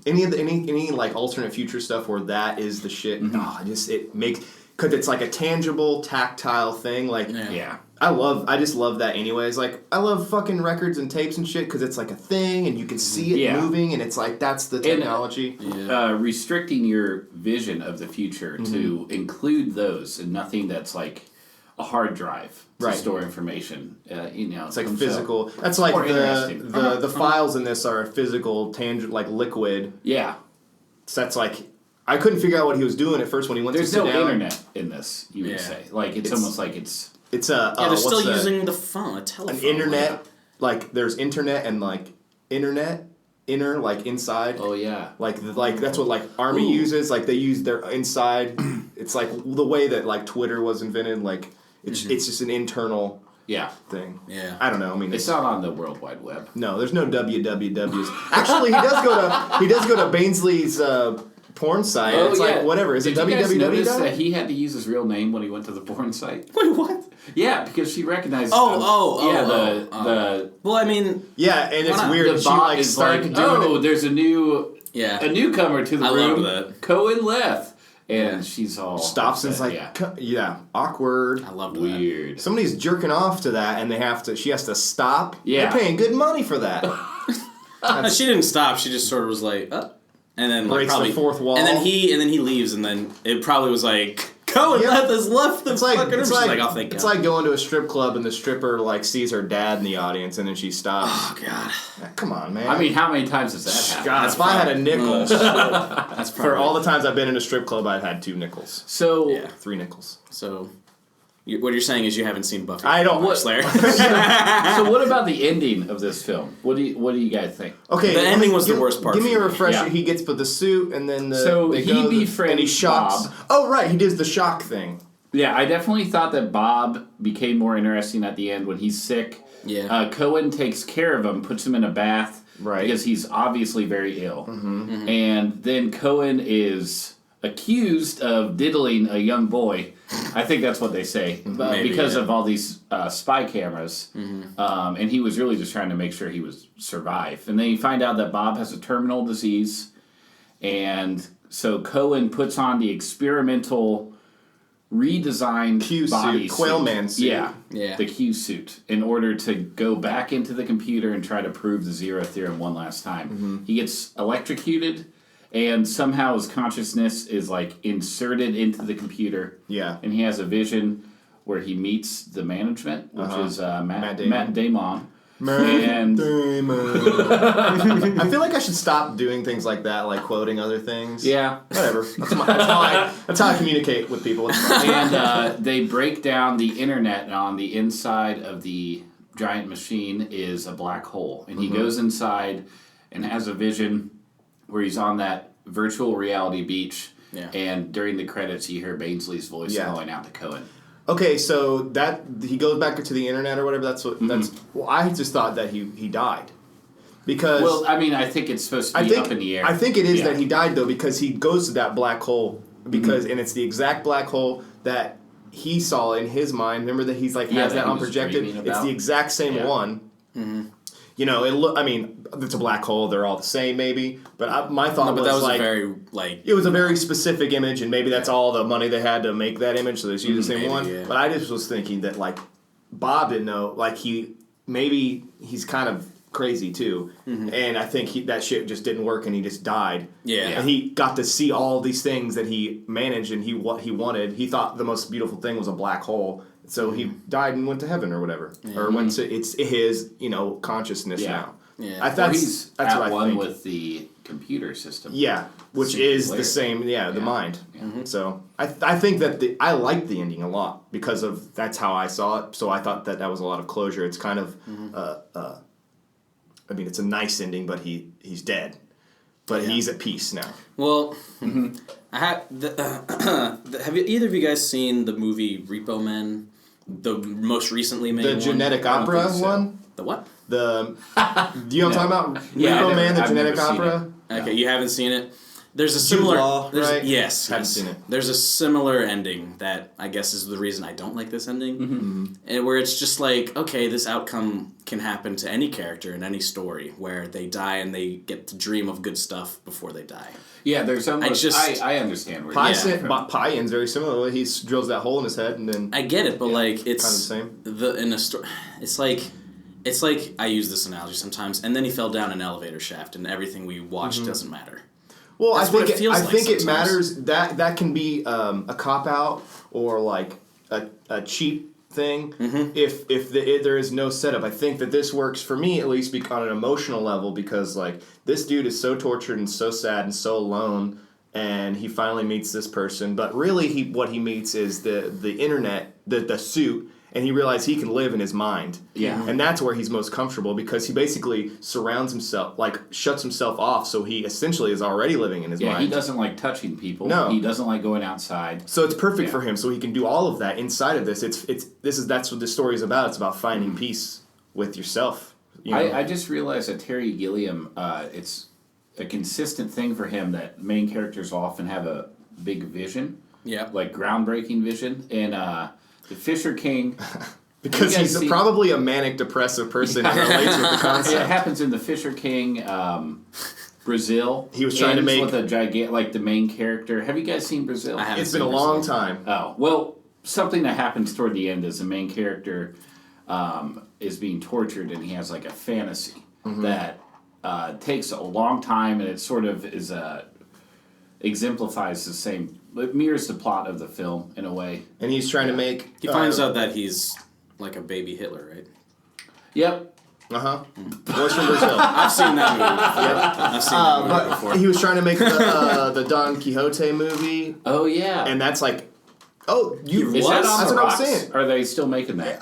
Speaker 4: any like alternate future stuff where that is the shit. It makes because it's like a tangible, tactile thing. Like
Speaker 2: Yeah.
Speaker 4: I just love that anyways. Like, I love fucking records and tapes and shit because it's like a thing and you can see it
Speaker 2: Yeah.
Speaker 4: moving and it's like, that's the technology.
Speaker 2: Restricting your vision of the future to include those and nothing that's like a hard drive to
Speaker 4: Right.
Speaker 2: store information.
Speaker 4: It's like physical. That's like
Speaker 2: more interesting.
Speaker 4: the files in this are a physical, tangible, like liquid.
Speaker 2: Yeah.
Speaker 4: So that's like, I couldn't figure out what he was doing at first when he went
Speaker 2: There's
Speaker 4: to sit
Speaker 2: no
Speaker 4: down.
Speaker 2: internet in this, you would
Speaker 3: Yeah.
Speaker 2: say. Like, it's almost like it's...
Speaker 4: It's a,
Speaker 3: Yeah, they're still
Speaker 4: what's that?
Speaker 3: using the phone, a telephone.
Speaker 4: An internet. Like, there's internet and like internet. inner, like inside.
Speaker 2: Oh yeah.
Speaker 4: Like that's what like Army uses. Like they use their inside. It's like the way that like Twitter was invented. Like it's just an internal thing.
Speaker 3: Yeah.
Speaker 4: I don't know. I mean,
Speaker 2: It's not on the World Wide Web.
Speaker 4: no, there's no wwws. Actually, he does go to Bainsley's porn site. It's like whatever. Is
Speaker 2: Did
Speaker 4: it
Speaker 2: you guys notice
Speaker 4: www?
Speaker 2: that he had to use his real name when he went to the porn site?
Speaker 3: Wait, what?
Speaker 2: Yeah, because she recognized.
Speaker 3: Well, I mean,
Speaker 4: Yeah, and it's
Speaker 3: not?
Speaker 4: weird.
Speaker 2: The
Speaker 4: She
Speaker 2: bot
Speaker 4: like
Speaker 2: is
Speaker 4: started
Speaker 2: like,
Speaker 4: doing it.
Speaker 2: there's a newcomer to the
Speaker 3: I
Speaker 2: room.
Speaker 3: love that.
Speaker 2: Cohen left, and she's all
Speaker 4: Stops and is
Speaker 2: upset,
Speaker 4: like, awkward.
Speaker 3: I loved that.
Speaker 2: weird.
Speaker 4: Somebody's jerking off to that, and she has to stop.
Speaker 2: Yeah.
Speaker 4: They're paying good money for that.
Speaker 3: No, she didn't stop. She just sort of was like, and then like
Speaker 4: Breaks the
Speaker 3: probably
Speaker 4: fourth wall.
Speaker 3: and then he leaves, and then it probably was like Cohen left the
Speaker 4: It's like
Speaker 3: fucking room.
Speaker 4: it's
Speaker 3: She's
Speaker 4: like,
Speaker 3: like, oh, thank God.
Speaker 4: it's like going to a strip club and the stripper like sees her dad in the audience and then she stops.
Speaker 3: Oh God.
Speaker 4: Come on, man.
Speaker 2: I mean, how many times has that happened?
Speaker 4: God, if I had a nickel
Speaker 3: That's probably
Speaker 4: for all the times I've been in a strip club, I've had 2 nickels,
Speaker 2: So,
Speaker 3: Yeah.
Speaker 4: 3 nickels.
Speaker 3: So. What you're saying is you haven't seen Buffy.
Speaker 4: I don't.
Speaker 3: What? Slayer.
Speaker 2: so what about the ending of this film? What do you guys think?
Speaker 4: Okay,
Speaker 3: The
Speaker 4: let
Speaker 3: ending
Speaker 4: me-
Speaker 3: was the
Speaker 4: give-
Speaker 3: worst part
Speaker 4: Give me a
Speaker 3: for me.
Speaker 4: refresher.
Speaker 2: Yeah.
Speaker 4: He gets put the suit and then
Speaker 2: So
Speaker 4: they
Speaker 2: he
Speaker 4: go
Speaker 2: befriends
Speaker 4: and he shocks.
Speaker 2: Bob.
Speaker 4: Oh right, he does the shock thing.
Speaker 2: Yeah, I definitely thought that Bob became more interesting at the end when he's sick.
Speaker 3: Yeah.
Speaker 2: Cohen takes care of him, puts him in a bath,
Speaker 4: Right.
Speaker 2: because he's obviously very ill. Mm-hmm. And then Cohen is accused of diddling a young boy. I think that's what they say,
Speaker 3: Maybe,
Speaker 2: because
Speaker 3: yeah.
Speaker 2: of all these spy cameras. And he was really just trying to make sure he would survive. And then you find out that Bob has a terminal disease, and so Cohen puts on the experimental redesigned
Speaker 4: Q
Speaker 2: body
Speaker 4: suit, Quailman suit.
Speaker 3: Yeah.
Speaker 2: the Q suit, in order to go back into the computer and try to prove the Zero Theorem one last time. He gets electrocuted, and somehow his consciousness is like inserted into the computer.
Speaker 4: Yeah.
Speaker 2: And he has a vision where he meets the management, which is
Speaker 4: Matt Damon.
Speaker 2: Matt Damon.
Speaker 4: And
Speaker 2: And
Speaker 4: I feel like I should stop doing things like that, like quoting other things.
Speaker 2: yeah.
Speaker 4: Whatever. That's how I communicate with people. It's fine.
Speaker 2: And they break down the internet, and on the inside of the giant machine is a black hole. And he goes inside and has a vision where he's on that virtual reality beach.
Speaker 3: Yeah.
Speaker 2: And during the credits, you hear Bainsley's voice
Speaker 4: Yeah.
Speaker 2: calling out to Cohen.
Speaker 4: Okay, so that he goes back to the internet or whatever. That's what. That's. Well, I just thought that he died because.
Speaker 2: Well, I mean, I think it's supposed to be up in the air.
Speaker 4: I think it is
Speaker 2: Yeah.
Speaker 4: that he died though because he goes to that black hole and it's the exact black hole that he saw in his mind. Remember that he's like
Speaker 2: Yeah,
Speaker 4: has
Speaker 2: that
Speaker 4: that
Speaker 2: he was
Speaker 4: unprojected.
Speaker 2: dreaming
Speaker 4: It's
Speaker 2: about.
Speaker 4: the exact same
Speaker 2: Yeah.
Speaker 4: one. You know, I mean, it's a black hole. They're all the same, maybe. But my thought
Speaker 3: But
Speaker 4: was
Speaker 3: that was
Speaker 4: like,
Speaker 3: a very like.
Speaker 4: it was a very specific image, and maybe that's all the money they had to make that image, so they just used the same
Speaker 3: Maybe,
Speaker 4: one.
Speaker 3: yeah.
Speaker 4: But I just was thinking that like Bob didn't know, like he's kind of crazy too, and I think that shit just didn't work, and he just died.
Speaker 3: Yeah.
Speaker 4: And he got to see all these things that he managed, and what he wanted. He thought the most beautiful thing was a black hole. So he died and went to heaven or whatever, or went to it's his consciousness
Speaker 2: Yeah.
Speaker 4: now.
Speaker 3: Yeah.
Speaker 2: Or he's
Speaker 4: that's
Speaker 2: at
Speaker 4: what I
Speaker 2: one
Speaker 4: think.
Speaker 2: with the computer system.
Speaker 4: Yeah, which
Speaker 2: Same
Speaker 4: is
Speaker 2: layer.
Speaker 4: the same. Yeah, the
Speaker 2: Yeah.
Speaker 4: mind.
Speaker 2: Yeah.
Speaker 4: So I think that I like the ending a lot because of that's how I saw it. So I thought that was a lot of closure. It's kind of, I mean, it's a nice ending, but he's dead, but he's at peace now.
Speaker 3: Well, I have. Have either of you guys seen the movie Repo Man? The most recently made
Speaker 4: The
Speaker 3: one?
Speaker 4: genetic
Speaker 2: I don't
Speaker 4: opera
Speaker 2: think so.
Speaker 4: one.
Speaker 3: The what?
Speaker 4: The do you know what I'm talking about?
Speaker 2: Yeah,
Speaker 4: Repo Man, the
Speaker 2: I've
Speaker 4: genetic
Speaker 2: never seen
Speaker 4: opera.
Speaker 3: Okay, you haven't seen it. There's a similar.
Speaker 4: Law, right?
Speaker 3: Yes,
Speaker 4: Haven't
Speaker 3: yes.
Speaker 4: seen it.
Speaker 3: There's a similar ending that I guess is the reason I don't like this ending, and where it's just like, okay, this outcome can happen to any character in any story, where they die and they get to dream of good stuff before they die.
Speaker 2: Yeah, there's almost. I understand where you're from.
Speaker 4: Pi ends very similarly. He drills that hole in his head and then.
Speaker 3: I get it, but like it's
Speaker 4: kind of the same.
Speaker 3: in a story. It's like I use this analogy sometimes, and then he fell down an elevator shaft, and everything we watched doesn't matter.
Speaker 4: Well,
Speaker 3: That's
Speaker 4: I
Speaker 3: what
Speaker 4: think
Speaker 3: it feels like
Speaker 4: it
Speaker 3: sometimes.
Speaker 4: matters that can be a cop out or like a cheap thing if there is no setup. I think that this works for me at least on an emotional level because like this dude is so tortured and so sad and so alone, and he finally meets this person. But really, what he meets is the internet, the suit. and he realized he can live in his mind.
Speaker 2: Yeah.
Speaker 4: And that's where he's most comfortable because he basically surrounds himself, like shuts himself off, so he essentially is already living in his mind.
Speaker 2: Yeah, he doesn't like touching people.
Speaker 4: No.
Speaker 2: He doesn't like going outside.
Speaker 4: So it's perfect for him, so he can do all of that inside of this. That's what this story is about. It's about finding peace with yourself. You know?
Speaker 2: I just realized that Terry Gilliam, it's a consistent thing for him that main characters often have a big vision.
Speaker 3: Yeah.
Speaker 2: Like groundbreaking vision. And the Fisher King...
Speaker 4: Because he's probably a manic depressive person who relates with the concept.
Speaker 2: It happens in the Fisher King, Brazil.
Speaker 4: He was trying to make...
Speaker 2: with a gigantic, like the main character. Have you guys seen Brazil?
Speaker 3: I haven't.
Speaker 4: It's been a long time.
Speaker 2: Oh, well, something that happens toward the end is the main character is being tortured and he has like a fantasy that takes a long time and it sort of is exemplifies the same, it mirrors the plot of the film in a way.
Speaker 4: And he's trying to make...
Speaker 5: He finds out that he's like a baby Hitler, right?
Speaker 2: Yep.
Speaker 4: Uh-huh. Boys from Brazil.
Speaker 5: I've seen that movie before. I've seen that movie
Speaker 4: But
Speaker 5: before.
Speaker 4: he was trying to make the Don Quixote movie,
Speaker 2: Oh, yeah.
Speaker 4: and that's like... Oh, you...
Speaker 2: Is that on
Speaker 4: That's
Speaker 2: the
Speaker 4: what
Speaker 2: rocks?
Speaker 4: I'm saying.
Speaker 2: Are they still making that?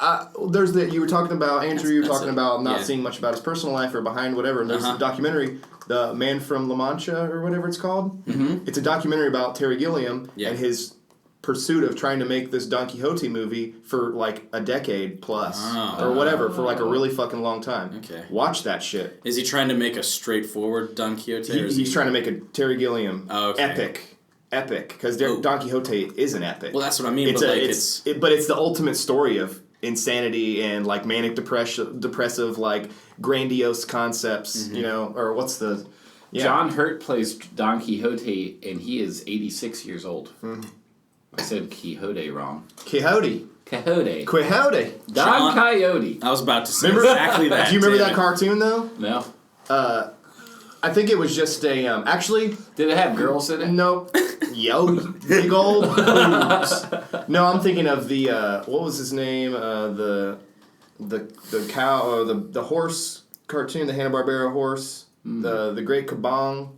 Speaker 4: There's you were talking about, Andrew, you were
Speaker 5: That's
Speaker 4: talking
Speaker 5: it.
Speaker 4: about not
Speaker 5: Yeah.
Speaker 4: seeing much about his personal life or behind whatever, and there's a documentary, The Man from La Mancha, or whatever it's called. Mm-hmm. It's a documentary about Terry Gilliam and his pursuit of trying to make this Don Quixote movie for like a decade plus, or whatever, for like a really fucking long time.
Speaker 5: Okay.
Speaker 4: Watch that shit.
Speaker 5: Is he trying to make a straightforward Don Quixote? or is
Speaker 4: He's trying to make a Terry Gilliam epic, because Don Quixote is an epic.
Speaker 5: Well, that's what I mean.
Speaker 4: But it's the ultimate story of insanity and like manic depressive, like grandiose concepts. You know, or what's the
Speaker 2: John Hurt plays Don Quixote, and he is 86 years old. I said Quixote wrong.
Speaker 4: Quixote.
Speaker 2: Quixote. Don Quixote.
Speaker 5: I was about to say exactly that.
Speaker 4: Do you remember
Speaker 5: damn
Speaker 4: that
Speaker 5: it.
Speaker 4: cartoon though?
Speaker 2: No.
Speaker 4: I think it was just a actually.
Speaker 2: Did it have girls in it?
Speaker 4: No. Yo, big old boobs. No, I'm thinking of the what was his name? The cow or the horse cartoon, the Hanna-Barbera horse, the Great Kabong.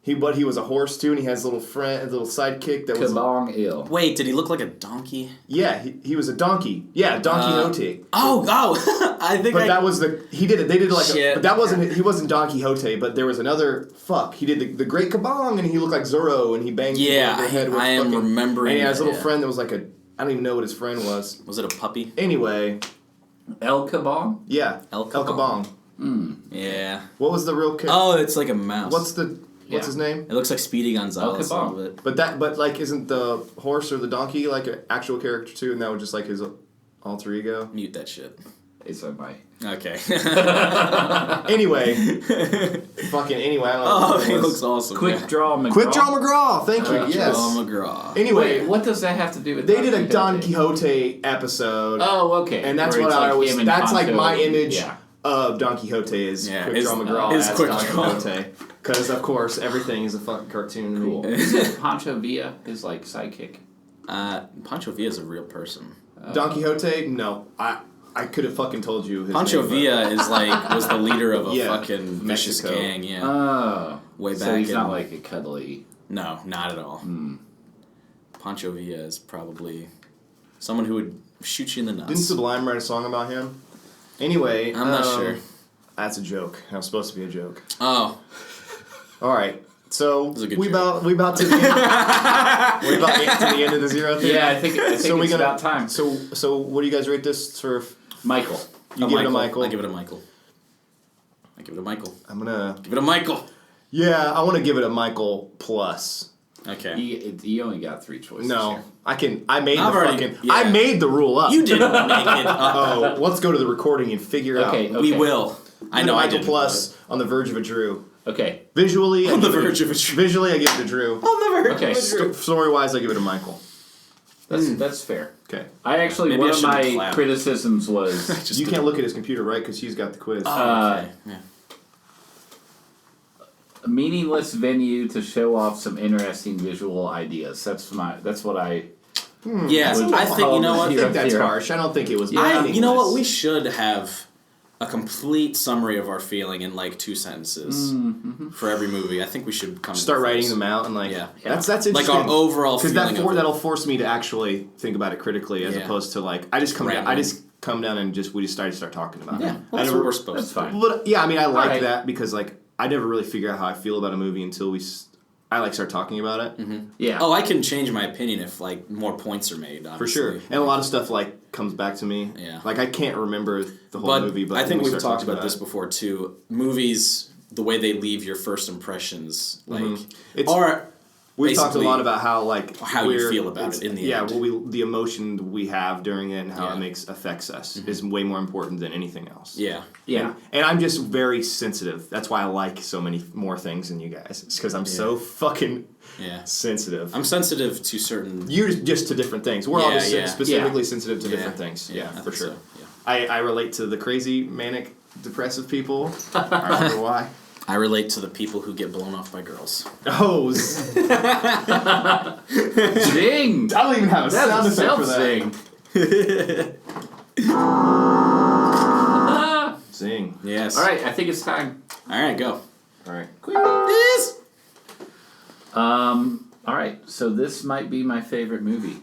Speaker 4: He was a horse too, and he has a little sidekick that was.
Speaker 2: Kabong ill.
Speaker 5: Wait, did he look like a donkey?
Speaker 4: Yeah, he was a donkey. Yeah, Don Quixote.
Speaker 5: I think.
Speaker 4: But that was he did it. They did like
Speaker 5: Shit.
Speaker 4: but that wasn't. He wasn't Don Quixote. But there was another. He did the Great Kabong, and he looked like Zorro, and he banged people over the head with
Speaker 5: I am
Speaker 4: fucking,
Speaker 5: remembering.
Speaker 4: And he has a
Speaker 5: that,
Speaker 4: little friend that was like I don't even know what his friend was.
Speaker 5: Was it a puppy?
Speaker 4: Anyway,
Speaker 2: El Kabong?
Speaker 4: yeah,
Speaker 5: El
Speaker 4: Kabong.
Speaker 5: Yeah.
Speaker 4: What was the real character?
Speaker 5: Oh, it's like a mouse.
Speaker 4: What's his name?
Speaker 5: It looks like Speedy Gonzales a
Speaker 2: El
Speaker 5: little bit.
Speaker 4: But like, isn't the horse or the donkey like an actual character too? And that was just like his alter ego.
Speaker 5: Mute that shit.
Speaker 2: It's on my...
Speaker 5: Okay.
Speaker 4: Anyway, anyway. I don't know
Speaker 5: Oh,
Speaker 4: what it
Speaker 5: he
Speaker 4: was.
Speaker 5: looks awesome.
Speaker 2: Quick Draw McGraw.
Speaker 4: Quick Draw McGraw. Thank you. Yes.
Speaker 5: Oh, McGraw.
Speaker 4: Anyway,
Speaker 2: Wait, what does that have to do with
Speaker 4: they
Speaker 2: Don
Speaker 4: did a
Speaker 2: Quixote?
Speaker 4: Don Quixote episode.
Speaker 2: Oh, okay.
Speaker 4: And that's
Speaker 2: Where
Speaker 4: what
Speaker 2: it's
Speaker 4: I
Speaker 2: like
Speaker 4: always.
Speaker 2: him and
Speaker 4: That's like
Speaker 2: Poncho
Speaker 4: my
Speaker 2: and-
Speaker 4: image
Speaker 2: Yeah.
Speaker 4: of Don Quixote is Quick
Speaker 5: is-
Speaker 4: Draw McGraw
Speaker 5: is
Speaker 4: as
Speaker 5: Quick
Speaker 4: Don
Speaker 5: Draw.
Speaker 4: Quixote. Because of course everything is a fucking cartoon. to
Speaker 2: Cool.
Speaker 4: me.
Speaker 2: Isn't Pancho Villa his like sidekick?
Speaker 5: Pancho Villa is a real person.
Speaker 4: Don Quixote? No, I could have fucking told you. His
Speaker 5: Pancho
Speaker 4: name, but-
Speaker 5: Villa was the leader of a
Speaker 4: Yeah,
Speaker 5: fucking vicious
Speaker 4: Mexico.
Speaker 5: gang. Yeah.
Speaker 2: Oh.
Speaker 5: Way
Speaker 2: So
Speaker 5: back
Speaker 2: he's
Speaker 5: in-
Speaker 2: not like a cuddly...
Speaker 5: No, not at all. Pancho Villa is probably someone who would shoot you in the nuts.
Speaker 4: Didn't Sublime write a song about him? Anyway,
Speaker 5: I'm not sure.
Speaker 4: That's a joke. That was supposed to be a joke.
Speaker 5: Oh,
Speaker 4: All right. So
Speaker 5: was a good
Speaker 4: we
Speaker 5: joke.
Speaker 4: about to the end. We about to the end of the Zero Theorem.
Speaker 2: Yeah, I think it's about time.
Speaker 4: So what do you guys rate this for?
Speaker 2: Michael.
Speaker 4: You give it a Michael.
Speaker 5: I give it a Michael.
Speaker 4: I'm gonna
Speaker 5: Give it a Michael.
Speaker 4: Yeah, I want to give it a Michael plus.
Speaker 5: Okay.
Speaker 2: You only got 3 choices
Speaker 4: No,
Speaker 2: here.
Speaker 4: I made
Speaker 5: I've
Speaker 4: the
Speaker 5: already-
Speaker 4: fucking.
Speaker 5: yeah.
Speaker 4: I made the rule up.
Speaker 5: You didn't make it up.
Speaker 4: Oh, let's go to the recording and figure
Speaker 2: Okay,
Speaker 4: out.
Speaker 2: okay.
Speaker 5: We will. I know I
Speaker 4: Michael
Speaker 5: did.
Speaker 4: plus on the verge of a Drew.
Speaker 2: Okay.
Speaker 4: Visually,
Speaker 5: On the verge of a Drew.
Speaker 4: Visually, I give it a Drew.
Speaker 5: On the verge
Speaker 2: Okay.
Speaker 5: of a Drew.
Speaker 4: Story wise, I give it a Michael.
Speaker 2: That's fair.
Speaker 4: Okay.
Speaker 2: I actually,
Speaker 5: Maybe
Speaker 2: one
Speaker 5: I
Speaker 2: of
Speaker 5: shouldn't
Speaker 2: my
Speaker 5: clap.
Speaker 2: criticisms was...
Speaker 5: Just
Speaker 4: You
Speaker 5: to-
Speaker 4: can't look at his computer, right? Because he's got the quiz.
Speaker 5: Oh, okay. Yeah.
Speaker 2: a meaningless venue to show off some interesting visual ideas. That's what I...
Speaker 5: Yeah, I think, you know
Speaker 4: I
Speaker 5: what?
Speaker 4: think that's
Speaker 2: Zero.
Speaker 4: harsh. I don't think it was.
Speaker 5: You know what?
Speaker 4: meaningless.
Speaker 5: We should have a complete summary of our feeling in like 2 sentences for every movie. I think we should
Speaker 4: start writing them out and like that's interesting.
Speaker 5: Like our overall feeling
Speaker 4: because that'll force me to actually think about it critically as opposed to like I just come down and we just start talking about it.
Speaker 5: Yeah, well, that's what we're supposed to.
Speaker 2: Fine.
Speaker 4: But I mean I like that because like I never really figure out how I feel about a movie until I like start talking about it.
Speaker 5: Mm-hmm. Yeah. Oh, I can change my opinion if like more points are made. Obviously.
Speaker 4: For sure, and a lot of stuff like comes back to me.
Speaker 5: Yeah.
Speaker 4: Like I can't remember the whole movie, but
Speaker 5: I think we've talked about this before too. Movies, the way they leave your first impressions, like
Speaker 4: we've talked a lot about how
Speaker 5: you feel about it in the end.
Speaker 4: Yeah, the emotion we have during it and how it affects us is way more important than anything else.
Speaker 5: Yeah.
Speaker 2: Yeah.
Speaker 4: And I'm just very sensitive. That's why I like so many more things than you guys. It's because I'm so fucking sensitive.
Speaker 5: I'm sensitive to certain...
Speaker 4: You're just to different things. We're all just specifically sensitive to different things. Yeah, for sure.
Speaker 5: So, yeah.
Speaker 4: I relate to the crazy, manic, depressive people. I wonder why.
Speaker 5: I relate to the people who get blown off by girls.
Speaker 4: Oh,
Speaker 2: Zing!
Speaker 4: I don't even have a sound effect for that. Zing.
Speaker 5: Yes.
Speaker 2: All right, I think it's time.
Speaker 5: All right, go.
Speaker 4: All right.
Speaker 5: Yes.
Speaker 2: All right, so this might be my favorite movie.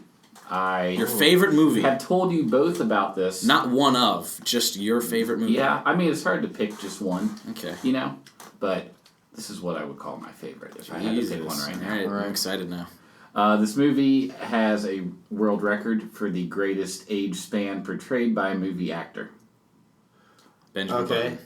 Speaker 5: Your favorite movie?
Speaker 2: Have told you both about this.
Speaker 5: Not one of, just your favorite movie.
Speaker 2: Yeah, I mean it's hard to pick just one.
Speaker 5: Okay.
Speaker 2: You know, but this is what I would call my favorite if I had to pick one right now.
Speaker 5: All right, I'm excited now.
Speaker 2: This movie has a world record for the greatest age span portrayed by a movie actor.
Speaker 5: Benjamin Button.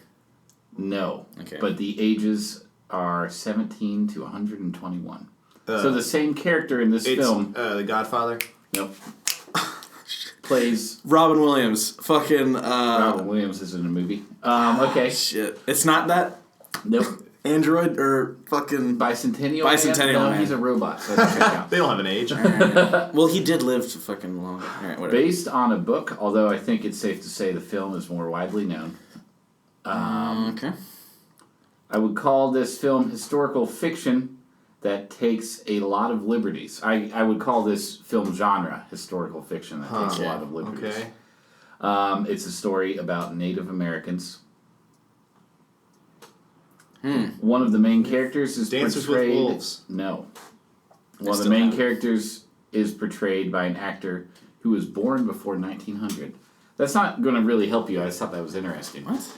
Speaker 2: No.
Speaker 5: Okay.
Speaker 2: But the ages are 17 to 121. So the same character in this film...
Speaker 4: The Godfather?
Speaker 2: Nope. Plays...
Speaker 5: Robin Williams. Fucking...
Speaker 2: Robin Williams is in a movie. Okay.
Speaker 5: Shit. It's not that?
Speaker 2: Nope.
Speaker 5: Android or fucking...
Speaker 2: Bicentennial
Speaker 5: Bicentennial
Speaker 2: Man? No, he's a robot. So that doesn't count.
Speaker 4: They don't have an age.
Speaker 5: Well, he did live fucking long. All right, whatever.
Speaker 2: Based on a book, although I think it's safe to say the film is more widely known.
Speaker 5: Okay.
Speaker 2: I would call this film historical fiction that takes a lot of liberties. I would call this film genre historical fiction that takes a lot of liberties.
Speaker 4: Okay.
Speaker 2: It's a story about Native Americans. One of the main characters is
Speaker 4: Dances
Speaker 2: portrayed...
Speaker 4: with Wolves.
Speaker 2: No. One of the main characters is portrayed by an actor who was born before 1900. That's not going to really help you. I just thought that was interesting.
Speaker 5: What?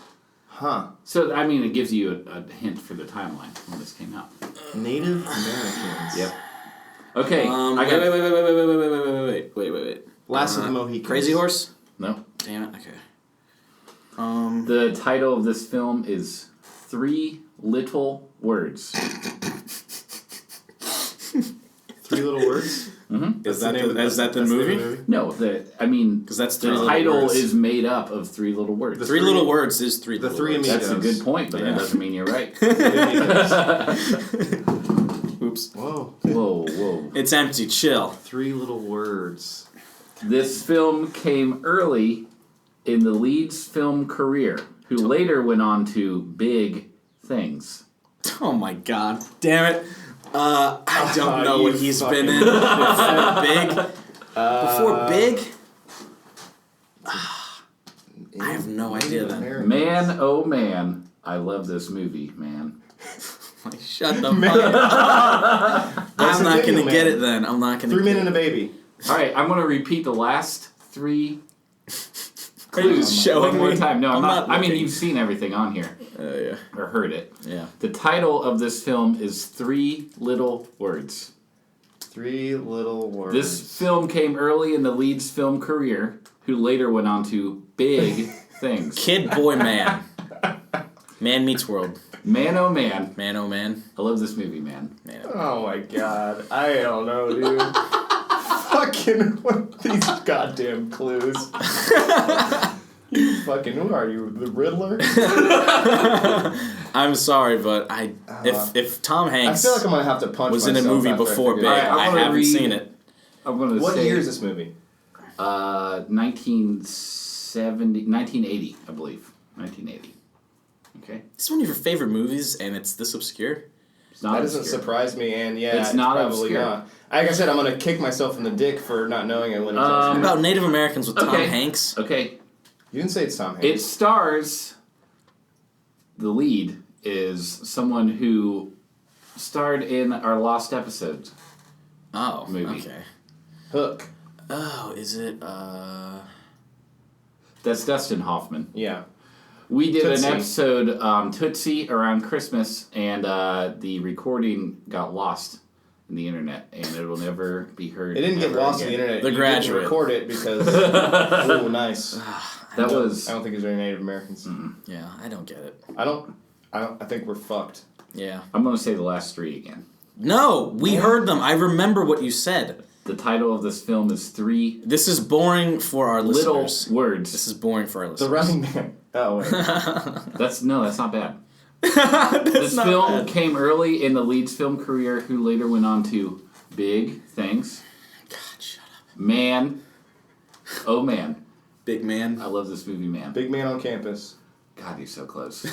Speaker 4: Huh.
Speaker 2: So, I mean, it gives you a hint for the timeline when this came out.
Speaker 4: Native Americans.
Speaker 2: Yep. Okay.
Speaker 5: Wait.
Speaker 4: Last of the Mohicans.
Speaker 5: Crazy Horse?
Speaker 2: No.
Speaker 5: Damn it. Okay.
Speaker 2: The title of this film is 3 Little Words.
Speaker 4: 3 Little Words?
Speaker 2: Mm-hmm.
Speaker 5: Is that the movie?
Speaker 2: No, because
Speaker 5: that's
Speaker 2: the title is made up of 3 little words.
Speaker 5: The 3 little words is 3
Speaker 4: the
Speaker 5: little
Speaker 4: three
Speaker 5: words.
Speaker 4: amigos.
Speaker 2: That's a good point, but that doesn't mean you're right.
Speaker 5: Oops.
Speaker 2: Whoa.
Speaker 5: It's empty. Chill.
Speaker 4: 3 Little Words.
Speaker 2: This film came early in the lead's film career, who later went on to big things.
Speaker 5: Oh my god. Damn it. I don't know what he's been in before Big. I have no idea then.
Speaker 2: Man, oh man, I love this movie, man.
Speaker 5: Like, shut the fuck up. I'm not going to get it then. I'm not going to
Speaker 4: 3 Men and a Baby.
Speaker 2: Alright, I'm going to repeat the last 3
Speaker 5: Are you just showing
Speaker 2: one more
Speaker 5: me?
Speaker 2: time. No, I'm not. I mean,
Speaker 5: looking.
Speaker 2: you've seen everything on here.
Speaker 5: Yeah.
Speaker 2: Or heard it.
Speaker 5: Yeah.
Speaker 2: The title of this film is 3 Little Words.
Speaker 4: 3 Little Words.
Speaker 2: This film came early in the lead's film career, who later went on to big things.
Speaker 5: Kid, Boy, Man. Man Meets World.
Speaker 2: Man, oh man.
Speaker 5: Man, oh man.
Speaker 2: I love this movie, man.
Speaker 4: Oh my god. I don't know, dude. Fucking what these goddamn clues. You fucking, who are you? The Riddler?
Speaker 5: I'm sorry, but if Tom
Speaker 4: I
Speaker 5: Hanks
Speaker 4: feel like I'm gonna have to punch
Speaker 5: was in a
Speaker 4: myself
Speaker 5: movie
Speaker 4: after I
Speaker 5: before
Speaker 4: figure
Speaker 5: Big,
Speaker 4: it out.
Speaker 2: Alright, I'm
Speaker 5: I
Speaker 2: gonna
Speaker 5: haven't
Speaker 2: read-
Speaker 5: seen it.
Speaker 2: I'm going to
Speaker 4: What
Speaker 2: say...
Speaker 4: year is this movie?
Speaker 2: 1980, I believe. 1980. Okay?
Speaker 5: This is one of your favorite movies, and it's this obscure?
Speaker 2: It's not
Speaker 4: That doesn't
Speaker 2: obscure.
Speaker 4: surprise me, and
Speaker 2: It's not
Speaker 4: probably
Speaker 2: obscure.
Speaker 4: not. Like I said, I'm gonna kick myself in the dick for not knowing it when it tells
Speaker 5: What
Speaker 4: me.
Speaker 5: about Native Americans with Tom
Speaker 2: Okay.
Speaker 5: Hanks?
Speaker 2: Okay.
Speaker 4: You didn't say it's Tom Hanks.
Speaker 2: It stars the lead is someone who starred in our Lost episodes.
Speaker 5: Oh,
Speaker 2: Movie.
Speaker 5: okay.
Speaker 4: Hook.
Speaker 5: Oh, is it,
Speaker 2: That's Dustin Hoffman.
Speaker 4: Yeah.
Speaker 2: We did
Speaker 4: Tootsie.
Speaker 2: an episode, Tootsie, around Christmas, and the recording got lost in the internet, and it will never be heard.
Speaker 4: It didn't get
Speaker 2: ever
Speaker 4: lost
Speaker 2: again.
Speaker 4: in the internet.
Speaker 5: The
Speaker 4: You
Speaker 5: Graduate.
Speaker 4: didn't record it because. Oh, nice.
Speaker 2: That was.
Speaker 4: I don't think there's any Native Americans.
Speaker 5: yeah, I don't get it.
Speaker 4: I think we're fucked.
Speaker 5: Yeah.
Speaker 2: I'm going to say the last three again.
Speaker 5: No, we heard them. I remember what you said.
Speaker 2: The title of this film is Three
Speaker 5: This is boring for our
Speaker 2: Little
Speaker 5: listeners.
Speaker 2: Words.
Speaker 5: This is boring for our
Speaker 4: The
Speaker 5: listeners.
Speaker 4: Running Man. Oh, wait.
Speaker 2: That's not bad. This
Speaker 5: not
Speaker 2: film
Speaker 5: bad.
Speaker 2: came early in the lead's film career, who later went on to big things.
Speaker 5: God, shut up.
Speaker 2: Man. Oh, man.
Speaker 5: Big man.
Speaker 2: I love this movie, man.
Speaker 4: Big Man on Campus.
Speaker 2: God, you're so close.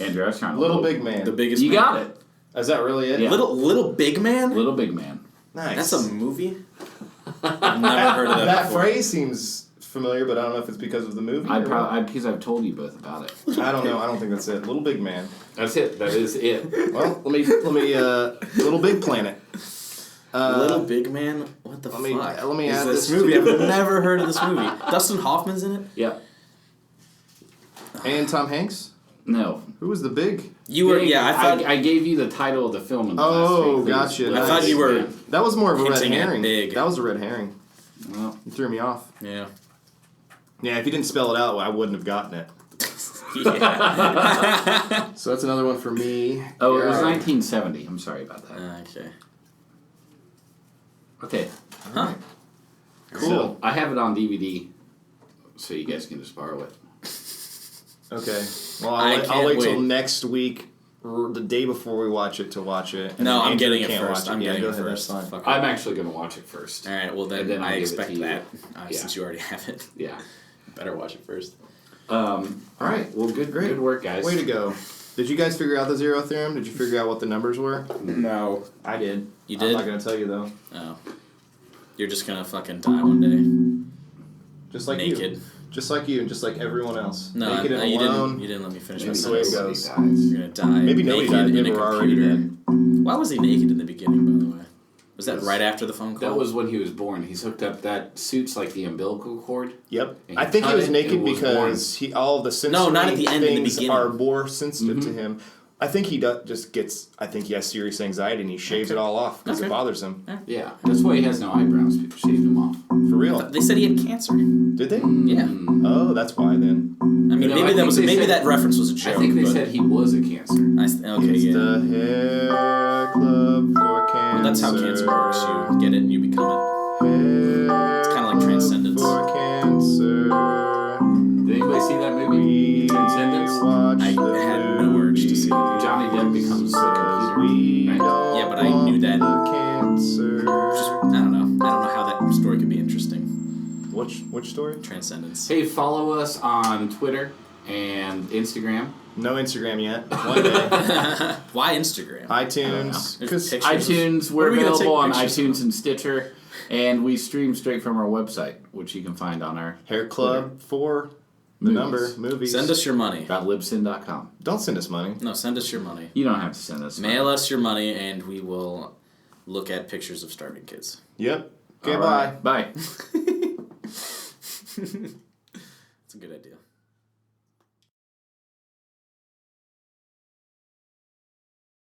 Speaker 2: Andrew, I was trying to
Speaker 4: Little
Speaker 2: look.
Speaker 4: Big Man.
Speaker 5: The biggest
Speaker 2: You
Speaker 5: man.
Speaker 2: got it.
Speaker 4: Is that really it?
Speaker 2: Yeah.
Speaker 5: Little big man?
Speaker 2: Little Big Man.
Speaker 4: Nice.
Speaker 5: That's a movie? I've never heard of that
Speaker 4: That
Speaker 5: before.
Speaker 4: phrase seems familiar, but I don't know if it's because of the movie.
Speaker 2: I
Speaker 4: or
Speaker 2: probably because I've told you both about it.
Speaker 4: what. I don't know. I don't think that's it. Little Big Man.
Speaker 2: That's it. That is it.
Speaker 4: Well, let me. Little Big Planet.
Speaker 5: Little big man? What the
Speaker 4: let
Speaker 5: fuck?
Speaker 4: me
Speaker 5: is
Speaker 4: add
Speaker 5: this
Speaker 4: this
Speaker 5: movie?
Speaker 4: to-
Speaker 5: I've never heard of this movie. Dustin Hoffman's in it?
Speaker 2: Yep.
Speaker 4: And Tom Hanks.
Speaker 2: No.
Speaker 4: Who was the big?
Speaker 5: You were, yeah, I thought.
Speaker 2: I gave you the title of the film in the
Speaker 4: Oh,
Speaker 2: last week.
Speaker 4: gotcha.
Speaker 5: I thought you were.
Speaker 2: Yeah.
Speaker 4: That was more of a red
Speaker 5: Hinting at
Speaker 4: herring.
Speaker 5: big.
Speaker 4: That was a red herring.
Speaker 2: Well,
Speaker 4: You threw me off.
Speaker 5: Yeah.
Speaker 4: Yeah, if you didn't spell it out, I wouldn't have gotten it.
Speaker 5: Yeah.
Speaker 4: So that's another one for me.
Speaker 2: oh, it was
Speaker 4: Yeah.
Speaker 2: 1970. I'm sorry about that.
Speaker 5: Okay.
Speaker 2: Okay.
Speaker 5: Huh.
Speaker 4: Cool.
Speaker 2: So, I have it on DVD, so you guys can just borrow it.
Speaker 4: Okay. Well,
Speaker 5: I
Speaker 4: I'll wait
Speaker 5: can't
Speaker 4: till
Speaker 5: wait.
Speaker 4: next week, or the day before we watch it, to watch it. And
Speaker 5: No,
Speaker 4: then
Speaker 5: I'm
Speaker 4: Andrew
Speaker 5: getting it
Speaker 4: can't
Speaker 5: first.
Speaker 4: watch
Speaker 5: I'm
Speaker 4: Yeah,
Speaker 5: getting
Speaker 4: go
Speaker 5: it
Speaker 4: ahead,
Speaker 5: first.
Speaker 4: That's fine.
Speaker 5: Fuck
Speaker 2: I'm
Speaker 5: it.
Speaker 2: actually going to watch it first.
Speaker 5: All right, well,
Speaker 2: And
Speaker 5: then
Speaker 2: then I'll
Speaker 5: I
Speaker 2: give it
Speaker 5: expect
Speaker 2: to you.
Speaker 5: that.
Speaker 2: Yeah.
Speaker 5: Since you already have it.
Speaker 2: Yeah.
Speaker 5: Better watch it first.
Speaker 4: All right.
Speaker 2: Well, good work, guys.
Speaker 4: Way to go. Did you guys figure out the Zero Theorem? Did you figure out what the numbers were?
Speaker 5: No.
Speaker 4: I did.
Speaker 5: You
Speaker 4: I'm
Speaker 5: did?
Speaker 4: not going to tell you, though.
Speaker 5: Oh. You're just gonna fucking die one day.
Speaker 4: Just like
Speaker 5: Naked.
Speaker 4: you. Just like you and just like everyone else.
Speaker 5: No,
Speaker 4: Naked and
Speaker 5: you
Speaker 4: alone.
Speaker 5: didn't let me finish my
Speaker 4: That's the way it
Speaker 5: sentence.
Speaker 4: goes.
Speaker 5: You're gonna die.
Speaker 4: Maybe nobody
Speaker 5: naked
Speaker 4: died.
Speaker 5: in
Speaker 4: Maybe
Speaker 5: a
Speaker 4: we're already
Speaker 5: computer.
Speaker 4: dead.
Speaker 5: Why was he naked in the beginning, by the way? Was that right after the phone call?
Speaker 2: That was when he was born. He's hooked up that suit's like the umbilical cord.
Speaker 4: Yep.
Speaker 2: And
Speaker 4: I think he
Speaker 2: cut
Speaker 4: was
Speaker 2: it
Speaker 4: naked
Speaker 2: and was
Speaker 4: because all of the sensory
Speaker 5: No, not at the end, in the
Speaker 4: things
Speaker 5: beginning.
Speaker 4: are more sensitive to him. I think he just gets. I think he has serious anxiety and he shaves it all off because
Speaker 5: Okay.
Speaker 4: it bothers him.
Speaker 2: Yeah, that's why he has no eyebrows. People shaved him off.
Speaker 4: For real.
Speaker 5: They said he had cancer.
Speaker 4: Did they?
Speaker 5: Yeah.
Speaker 4: Oh, that's why then.
Speaker 5: I mean,
Speaker 2: No, I
Speaker 5: maybe
Speaker 2: think
Speaker 5: that was
Speaker 2: they
Speaker 5: maybe
Speaker 2: said-
Speaker 5: that reference was a joke.
Speaker 2: I think they
Speaker 5: but
Speaker 2: said he was a cancer.
Speaker 5: okay,
Speaker 4: It's
Speaker 5: yeah.
Speaker 4: the Hair Club for Cancer.
Speaker 5: Well, that's how cancer works. You get it and you become it. It's kind of like Transcendence.
Speaker 4: For Cancer.
Speaker 2: Did anybody see that movie? Transcendence?
Speaker 5: I had no urge to see it.
Speaker 2: Johnny Depp becomes a computer. Right?
Speaker 5: Yeah, but I knew that.
Speaker 4: Cancer.
Speaker 5: I don't know. I don't know how that story could be interesting.
Speaker 4: Which story?
Speaker 5: Transcendence.
Speaker 2: Hey, follow us on Twitter and Instagram.
Speaker 4: No Instagram yet. One day.
Speaker 5: Why Instagram?
Speaker 4: iTunes.
Speaker 5: There's
Speaker 4: 'cause
Speaker 5: pictures.
Speaker 2: iTunes,
Speaker 5: What are
Speaker 2: we're
Speaker 5: we gonna take
Speaker 2: available on
Speaker 5: pictures
Speaker 2: iTunes and Stitcher, and we stream straight from our website, which you can find on our
Speaker 4: Hair Club for the
Speaker 2: Movies.
Speaker 4: number movies.
Speaker 5: Send us your money.
Speaker 2: .libsyn.com.
Speaker 4: Don't send us money.
Speaker 5: No, send us your money.
Speaker 2: You don't have to send us.
Speaker 5: Mail us your money, and we will look at pictures of starving kids.
Speaker 4: Yep. Okay,
Speaker 2: All
Speaker 4: bye.
Speaker 2: right. Bye.
Speaker 5: It's a good idea.